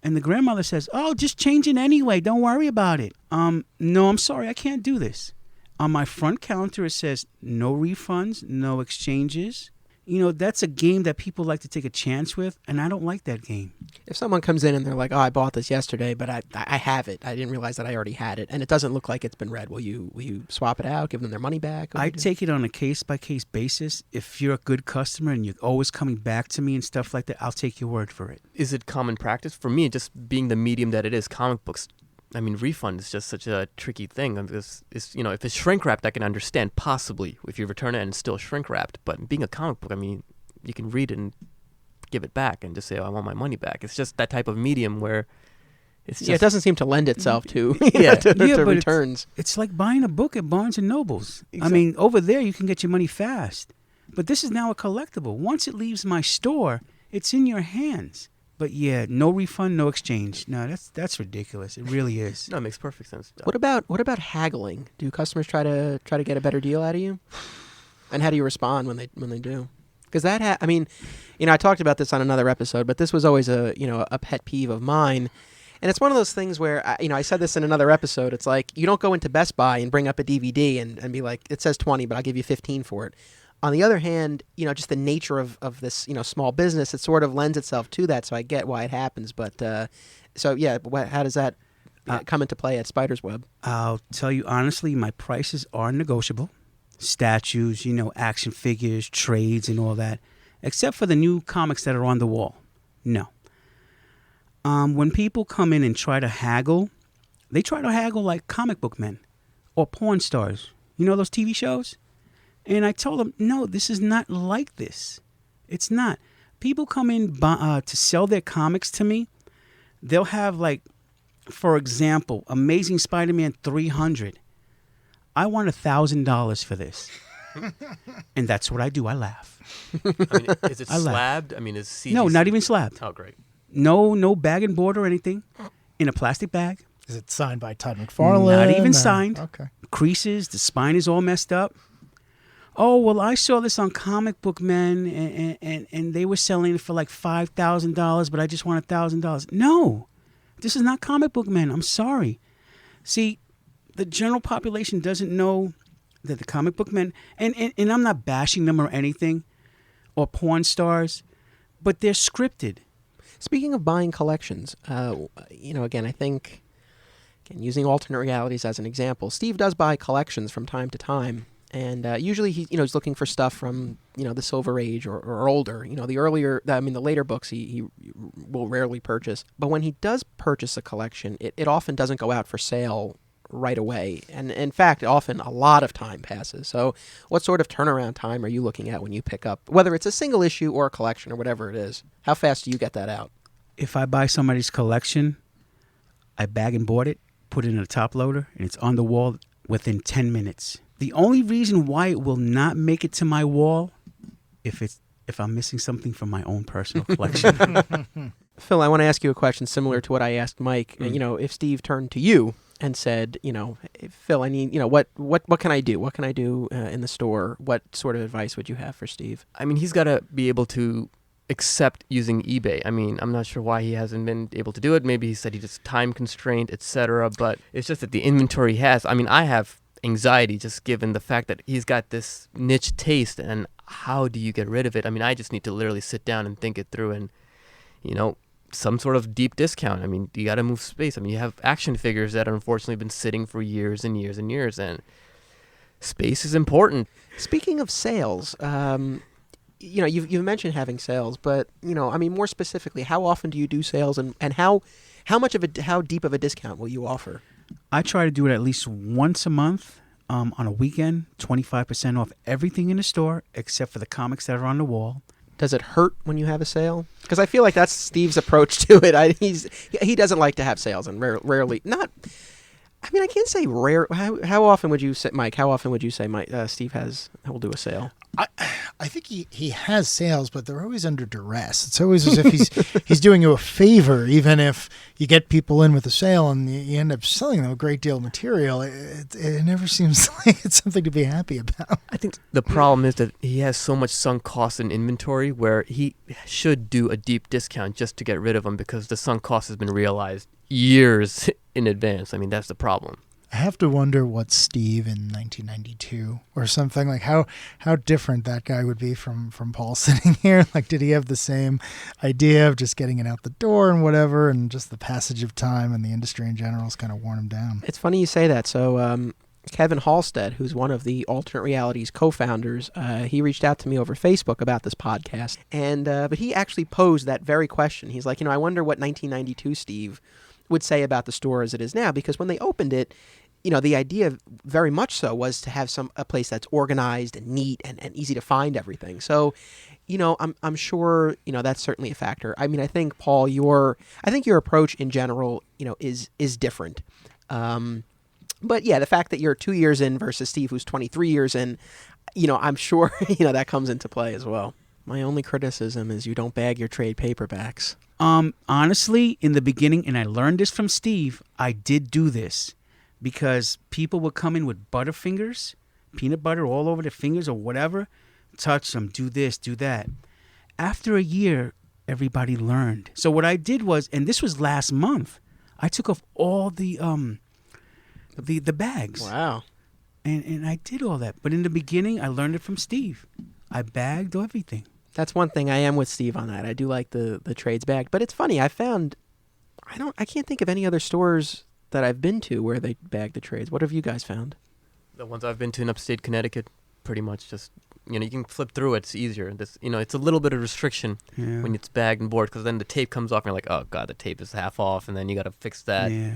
Speaker 5: And the grandmother says, oh, just change it anyway. Don't worry about it. No, I'm sorry. I can't do this. On my front counter, it says no refunds, no exchanges. You know, that's a game that people like to take a chance with, and I don't like that game.
Speaker 2: If someone comes in and they're like, "Oh, I bought this yesterday, but I have it. I didn't realize that I already had it, and it doesn't look like it's been read," will you swap it out, give them their money back?
Speaker 5: I take it on a case-by-case basis. If you're a good customer and you're always coming back to me and stuff like that, I'll take your word for it.
Speaker 4: Is it common practice? For me, just being the medium that it is, comic books, I mean, refund is just such a tricky thing. Because it's, you know, if it's shrink wrapped, I can understand possibly if you return it and it's still shrink wrapped. But being a comic book, I mean, you can read it and give it back and just say, oh, I want my money back. It's just that type of medium where it's just...
Speaker 2: Yeah, it doesn't seem to lend itself to,
Speaker 4: Yeah.
Speaker 2: to
Speaker 5: but
Speaker 2: returns.
Speaker 5: It's like buying a book at Barnes & Nobles.
Speaker 2: Exactly.
Speaker 5: I mean, over there, you can get your money fast. But this is now a collectible. Once it leaves my store, it's in your hands. But yeah, no refund, no exchange. No, that's ridiculous. It really is.
Speaker 4: No, it makes perfect sense.
Speaker 2: What about haggling? Do customers try to get a better deal out of you? And how do you respond when they do? Because I mean, you know, I talked about this on another episode, but this was always a pet peeve of mine. And it's one of those things where, I said this in another episode. It's like, you don't go into Best Buy and bring up a DVD and be like, it says 20, but I'll give you 15 for it. On the other hand, you know, just the nature of this, you know, small business, it sort of lends itself to that. So I get why it happens. But so, yeah, how does that come into play at Spider's Web?
Speaker 5: I'll tell you honestly, my prices are negotiable. Statues, you know, action figures, trades, and all that, except for the new comics that are on the wall. No. When people come in and try to haggle, they try to haggle like comic book men or porn stars. You know those TV shows? And I told them, no, this is not like this. It's not. people come in to sell their comics to me, they'll have like, for example, Amazing Spider-Man 300. I want $1,000 for this. And that's what I do. I laugh.
Speaker 4: I mean, is it
Speaker 5: I laugh.
Speaker 4: slabbed? I mean, is CGC?
Speaker 5: No, not even slabbed.
Speaker 4: Oh, great.
Speaker 5: No bag and board or anything. In a plastic bag.
Speaker 3: Is it signed by Todd McFarlane?
Speaker 5: Not even signed.
Speaker 3: Okay.
Speaker 5: Creases. The spine is all messed up. Oh, well, I saw this on Comic Book Men, and they were selling it for like $5,000, but I just want $1,000. No, this is not Comic Book Men. I'm sorry. See, the general population doesn't know that the Comic Book Men, and I'm not bashing them or anything, or porn stars, but they're scripted.
Speaker 2: Speaking of buying collections, again, I think, using alternate realities as an example, Steve does buy collections from time to time. And usually he's looking for stuff from, the Silver Age or older. The later books he will rarely purchase. But when he does purchase a collection, it often doesn't go out for sale right away. And in fact, often a lot of time passes. So what sort of turnaround time are you looking at when you pick up, whether it's a single issue or a collection or whatever it is? How fast do you get that out?
Speaker 5: If I buy somebody's collection, I bag and board it, put it in a top loader, and it's on the wall within 10 minutes. The only reason why it will not make it to my wall if I'm missing something from my own personal collection.
Speaker 2: Phil, I want to ask you a question similar to what I asked Mike. If Steve turned to you and said, Phil, I need, what can I do? What can I do in the store? What sort of advice would you have for Steve?
Speaker 4: I mean, he's got to be able to accept using eBay. I mean, I'm not sure why he hasn't been able to do it. Maybe he said he just time constrained, etc. But it's just that the inventory he has. I mean, I have anxiety just given the fact that he's got this niche taste, and how do you get rid of it? I mean, I just need to literally sit down and think it through, and some sort of deep discount. I mean, you got to move space. I mean, you have action figures that have unfortunately been sitting for years and years and years, and space is important.
Speaker 2: Speaking of sales, you've mentioned having sales, but more specifically, how often do you do sales, and how deep of a discount will you offer?
Speaker 5: I try to do it at least once a month on a weekend, 25% off everything in the store except for the comics that are on the wall.
Speaker 2: Does it hurt when you have a sale? Because I feel like that's Steve's approach to it. He doesn't like to have sales, and rarely not. I mean, I can't say rare. How often would you say, Mike? How often would you say Steve will do a sale?
Speaker 3: I think he has sales, but they're always under duress. It's always as if he's doing you a favor, even if you get people in with a sale and you end up selling them a great deal of material. It never seems like it's something to be happy about.
Speaker 4: I think the problem is that he has so much sunk cost in inventory where he should do a deep discount just to get rid of them, because the sunk cost has been realized years in advance. I mean, that's the problem.
Speaker 3: I have to wonder what Steve in 1992 or something, like how different that guy would be from Paul sitting here. Like, did he have the same idea of just getting it out the door and whatever, and just the passage of time and the industry in general has kind of worn him down?
Speaker 2: It's funny you say that. So Kevin Halstead, who's one of the Alternate Realities co-founders, he reached out to me over Facebook about this podcast, and but he actually posed that very question. He's like, I wonder what 1992 Steve would say about the store as it is now, because when they opened it, the idea very much so was to have a place that's organized and neat and easy to find everything. So, I'm sure, that's certainly a factor. I mean, I think, Paul, your approach in general, is different. But yeah, the fact that you're 2 years in versus Steve, who's 23 years in, I'm sure, that comes into play as well. My only criticism is you don't bag your trade paperbacks.
Speaker 5: Honestly, in the beginning, and I learned this from Steve, I did do this because people would come in with Butterfingers, peanut butter all over their fingers or whatever, touch them, do this, do that. After a year, everybody learned. So what I did was, and this was last month, I took off all the bags.
Speaker 2: Wow.
Speaker 5: And I did all that. But in the beginning, I learned it from Steve. I bagged everything.
Speaker 2: That's one thing I am with Steve on that. I do like the trades bagged. But it's funny, I can't think of any other stores that I've been to where they bag the trades. What have you guys found?
Speaker 4: The ones I've been to in upstate Connecticut, pretty much just, you can flip through it. It's easier. It's a little bit of restriction when it's bagged and board, because then the tape comes off and you're like, oh, God, the tape is half off, and then you got to fix that.
Speaker 5: Yeah.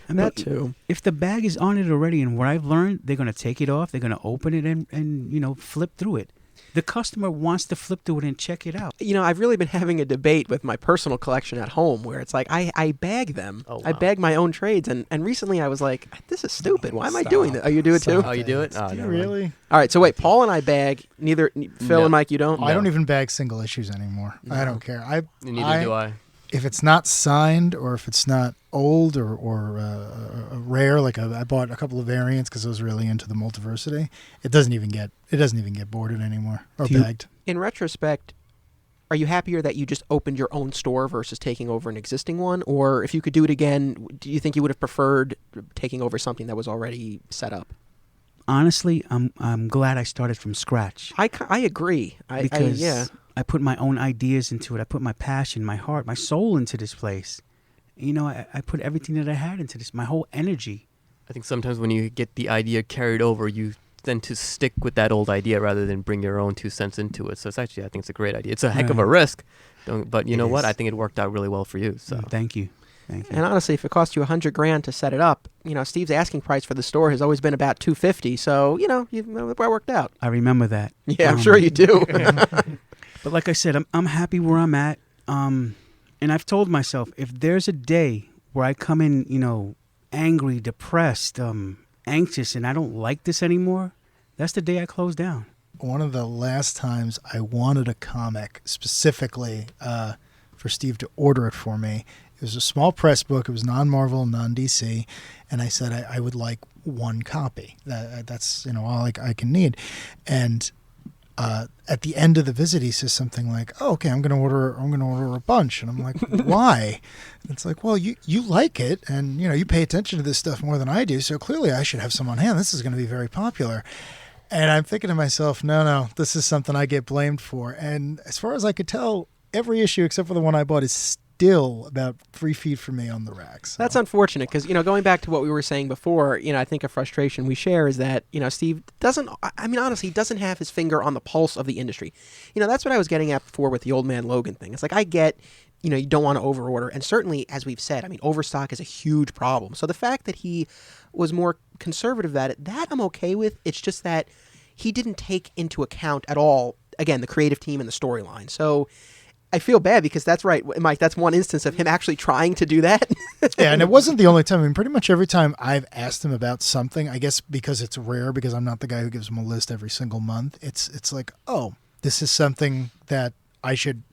Speaker 2: And that too.
Speaker 5: If the bag is on it already, and what I've learned, they're going to take it off, they're going to open it and flip through it. The customer wants to flip through it and check it out.
Speaker 2: You know, I've really been having a debate with my personal collection at home where it's like I bag them.
Speaker 4: Oh, wow.
Speaker 2: I bag my own trades. And recently I was like, this is stupid. Why am I doing that? Oh, you do it too?
Speaker 4: Oh, you do it? Oh,
Speaker 3: Do you
Speaker 4: never mind.
Speaker 3: really?
Speaker 2: All right. So wait, Paul and I bag. Neither Phil
Speaker 4: No.
Speaker 2: and Mike, you don't?
Speaker 3: I don't even bag single issues anymore. I don't care.
Speaker 4: Neither do I.
Speaker 3: If it's not signed or if it's not old or rare, like I bought a couple of variants because I was really into the multiversity. It doesn't even get boarded anymore or
Speaker 5: Do you-
Speaker 3: bagged.
Speaker 2: In retrospect, are you happier that you just opened your own store versus taking over an existing one? Or if you could do it again, do you think you would have preferred taking over something that was already set up?
Speaker 5: Honestly, I'm glad I started from scratch
Speaker 2: I agree.
Speaker 5: because
Speaker 2: yeah.
Speaker 5: I put my own ideas into it. I put my passion, my heart, my soul into this place. You know, I put everything that I had into this, my whole energy.
Speaker 4: I think sometimes when you get the idea carried over, you tend to stick with that old idea rather than bring your own 2 cents into it. So it's actually, I think it's a great idea. It's a heck of a risk, but you
Speaker 5: It
Speaker 4: know what?
Speaker 5: is.
Speaker 4: I think it worked out really well for you. So
Speaker 5: Thank you. Thank you.
Speaker 2: And honestly, if it cost you $100,000 to set it up, you know, Steve's asking price for the store has always been about $250. So, you know, it worked out.
Speaker 5: I remember that.
Speaker 2: Yeah, I'm sure you do.
Speaker 5: But like I said, I'm happy where I'm at. And I've told myself, if there's a day where I come in, you know, angry, depressed, anxious, and I don't like this anymore, that's the day I close down.
Speaker 3: One of the last times I wanted a comic specifically for Steve to order it for me. It was a small press book. It was non-Marvel, non-DC. And I said I would like one copy. That's, you know, all I can need. And at the end of the visit, he says something like, "Oh, okay, I'm going to order a bunch." And I'm like, "Why?" And it's like, "Well, you like it, and you know, you pay attention to this stuff more than I do, so clearly I should have some on hand. This is going to be very popular." And I'm thinking to myself, no, this is something I get blamed for. And as far as I could tell, every issue except for the one I bought is still about 3 feet from me on the racks. So.
Speaker 2: That's unfortunate because, you know, going back to what we were saying before, you know, I think a frustration we share is that, you know, Steve doesn't, I mean, honestly, he doesn't have his finger on the pulse of the industry. You know, that's what I was getting at before with the Old Man Logan thing. It's like, I get, you know, you don't want to overorder. And certainly, as we've said, I mean, overstock is a huge problem. So the fact that he was more conservative about it, that I'm okay with. It's just that he didn't take into account at all, again, the creative team and the storyline. So I feel bad because that's right, Mike, that's one instance of him actually trying to do that.
Speaker 3: Yeah, and it wasn't the only time. I mean, pretty much every time I've asked him about something, I guess because it's rare, because I'm not the guy who gives him a list every single month, it's like, oh, this is something that I should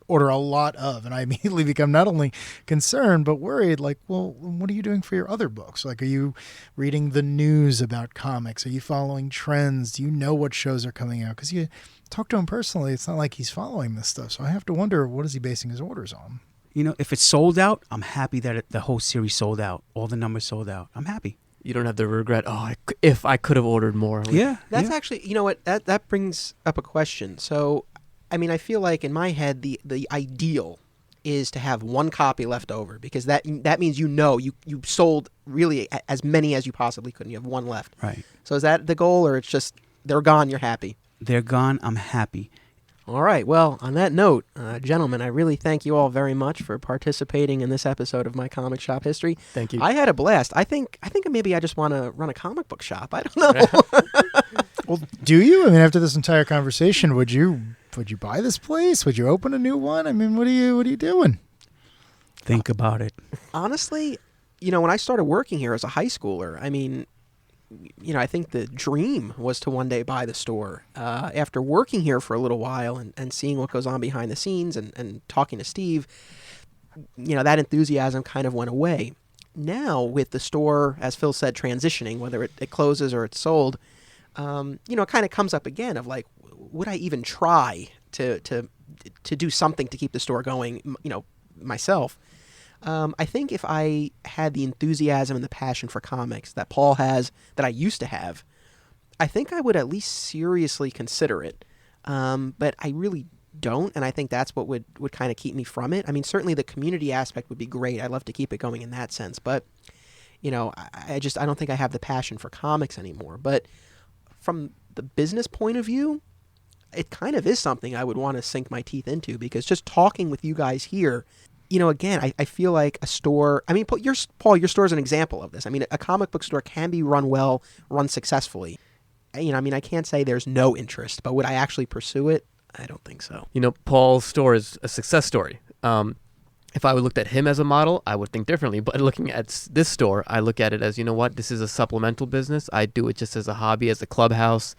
Speaker 3: order a lot of. And I immediately become not only concerned, but worried, like, well, what are you doing for your other books? Like, are you reading the news about comics? Are you following trends? Do you know what shows are coming out? Because you talk to him personally, it's not like he's following this stuff. So I have to wonder, what is he basing his orders on?
Speaker 5: You know, if it's sold out, I'm happy that the whole series sold out. All the numbers sold out. I'm happy.
Speaker 4: you don't have the regret. Oh, if I could have ordered more.
Speaker 5: Yeah.
Speaker 2: That's
Speaker 5: yeah.
Speaker 2: actually, you know what, that brings up a question. So, I mean, I feel like in my head, the ideal is to have one copy left over, because that means you sold really as many as you possibly could, and you have one left.
Speaker 5: Right.
Speaker 2: So is that the goal, or it's just they're gone, you're happy?
Speaker 5: They're gone. I'm happy.
Speaker 2: All right. Well, on that note, gentlemen, I really thank you all very much for participating in this episode of My Comic Shop History.
Speaker 4: Thank you.
Speaker 2: I had a blast. I think maybe I just want to run a comic book shop. I don't know.
Speaker 3: Well, do you? I mean, after this entire conversation, would you buy this place? Would you open a new one? I mean, what are you doing?
Speaker 5: Think about it.
Speaker 2: Honestly, when I started working here as a high schooler, I mean, I think the dream was to one day buy the store. After working here for a little while and seeing what goes on behind the scenes and talking to Steve, that enthusiasm kind of went away. Now, with the store, as Phil said, transitioning, whether it closes or it's sold, it kind of comes up again of like, would I even try to do something to keep the store going, myself? I think if I had the enthusiasm and the passion for comics that Paul has, that I used to have, I think I would at least seriously consider it. But I really don't, and I think that's what would kind of keep me from it. I mean, certainly the community aspect would be great. I'd love to keep it going in that sense. But, I don't think I have the passion for comics anymore. But from the business point of view, it kind of is something I would want to sink my teeth into, because just talking with you guys here, again, I feel like a store, I mean, Paul, your store is an example of this. I mean, a comic book store can be run well, run successfully. I mean, I can't say there's no interest, but would I actually pursue it? I don't think so.
Speaker 4: Paul's store is a success story. If I would looked at him as a model, I would think differently. But looking at this store, I look at it as, this is a supplemental business. I do it just as a hobby, as a clubhouse.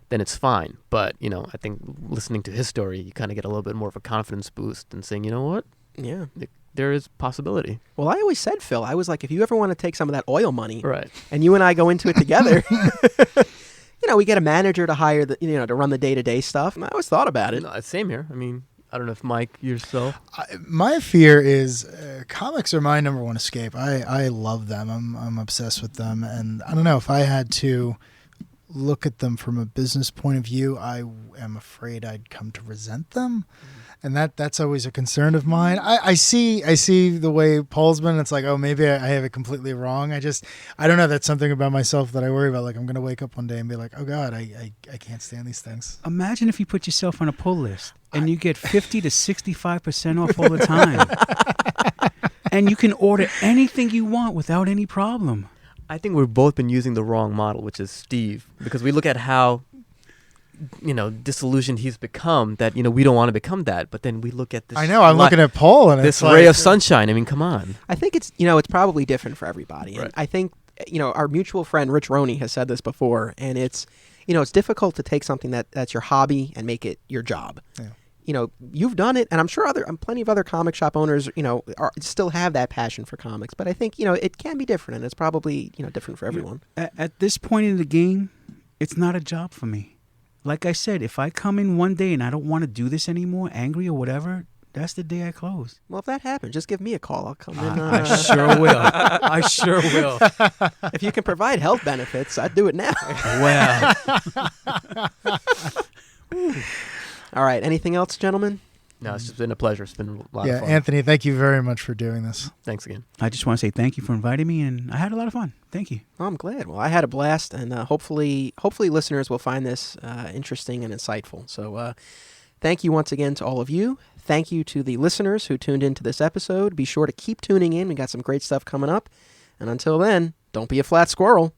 Speaker 4: Then it's fine. But, I think listening to his story, you kind of get a little bit more of a confidence boost and saying, you know what?
Speaker 2: Yeah.
Speaker 4: There is possibility.
Speaker 2: Well, I always said, Phil, I was like, if you ever want to take some of that oil money,
Speaker 4: right,
Speaker 2: and you and I go into it together, we get a manager to hire to run the day-to-day stuff. And I always thought about it.
Speaker 4: No, same here. I mean, I don't know if Mike, yourself.
Speaker 3: My fear is comics are my number one escape. I love them. I'm obsessed with them. And I don't know if I had to look at them from a business point of view, I am afraid I'd come to resent them. And that's always a concern of mine. I see the way Paul's been. It's like, oh, maybe I have it completely wrong. I don't know. That's something about myself that I worry about. Like, I'm going to wake up one day and be like, oh, God, I can't stand these things.
Speaker 5: Imagine if you put yourself on a pull list and you get 50 to 65% off all the time. And you can order anything you want without any problem.
Speaker 4: I think we've both been using the wrong model, which is Steve, because we look at how disillusioned he's become, that we don't want to become that, but then we look at this.
Speaker 3: I know. I'm looking at Paul and
Speaker 4: this
Speaker 3: it's
Speaker 4: ray
Speaker 3: like,
Speaker 4: of sunshine. I mean, come on.
Speaker 2: I think it's it's probably different for everybody.
Speaker 4: Right.
Speaker 2: And I think our mutual friend Rich Roney has said this before, and it's it's difficult to take something that's your hobby and make it your job.
Speaker 3: Yeah.
Speaker 2: You've done it, and I'm sure plenty of other comic shop owners still have that passion for comics, but I think it can be different, and it's probably different for everyone.
Speaker 5: At this point in the game, it's not a job for me. Like I said, if I come in one day and I don't want to do this anymore, angry or whatever, that's the day I close.
Speaker 2: Well, if that happens, just give me a call. I'll come in.
Speaker 5: I sure will. I sure will.
Speaker 2: If you can provide health benefits, I'd do it now.
Speaker 5: Well.
Speaker 2: All right. Anything else, gentlemen?
Speaker 4: No, it's just been a pleasure. It's been a lot of fun.
Speaker 3: Anthony, thank you very much for doing this.
Speaker 4: Thanks again.
Speaker 5: I just want to say thank you for inviting me, and I had a lot of fun. Thank you.
Speaker 2: Oh, I'm glad. Well, I had a blast, and hopefully listeners will find this interesting and insightful. So thank you once again to all of you. Thank you to the listeners who tuned into this episode. Be sure to keep tuning in. We got some great stuff coming up. And until then, don't be a flat squirrel.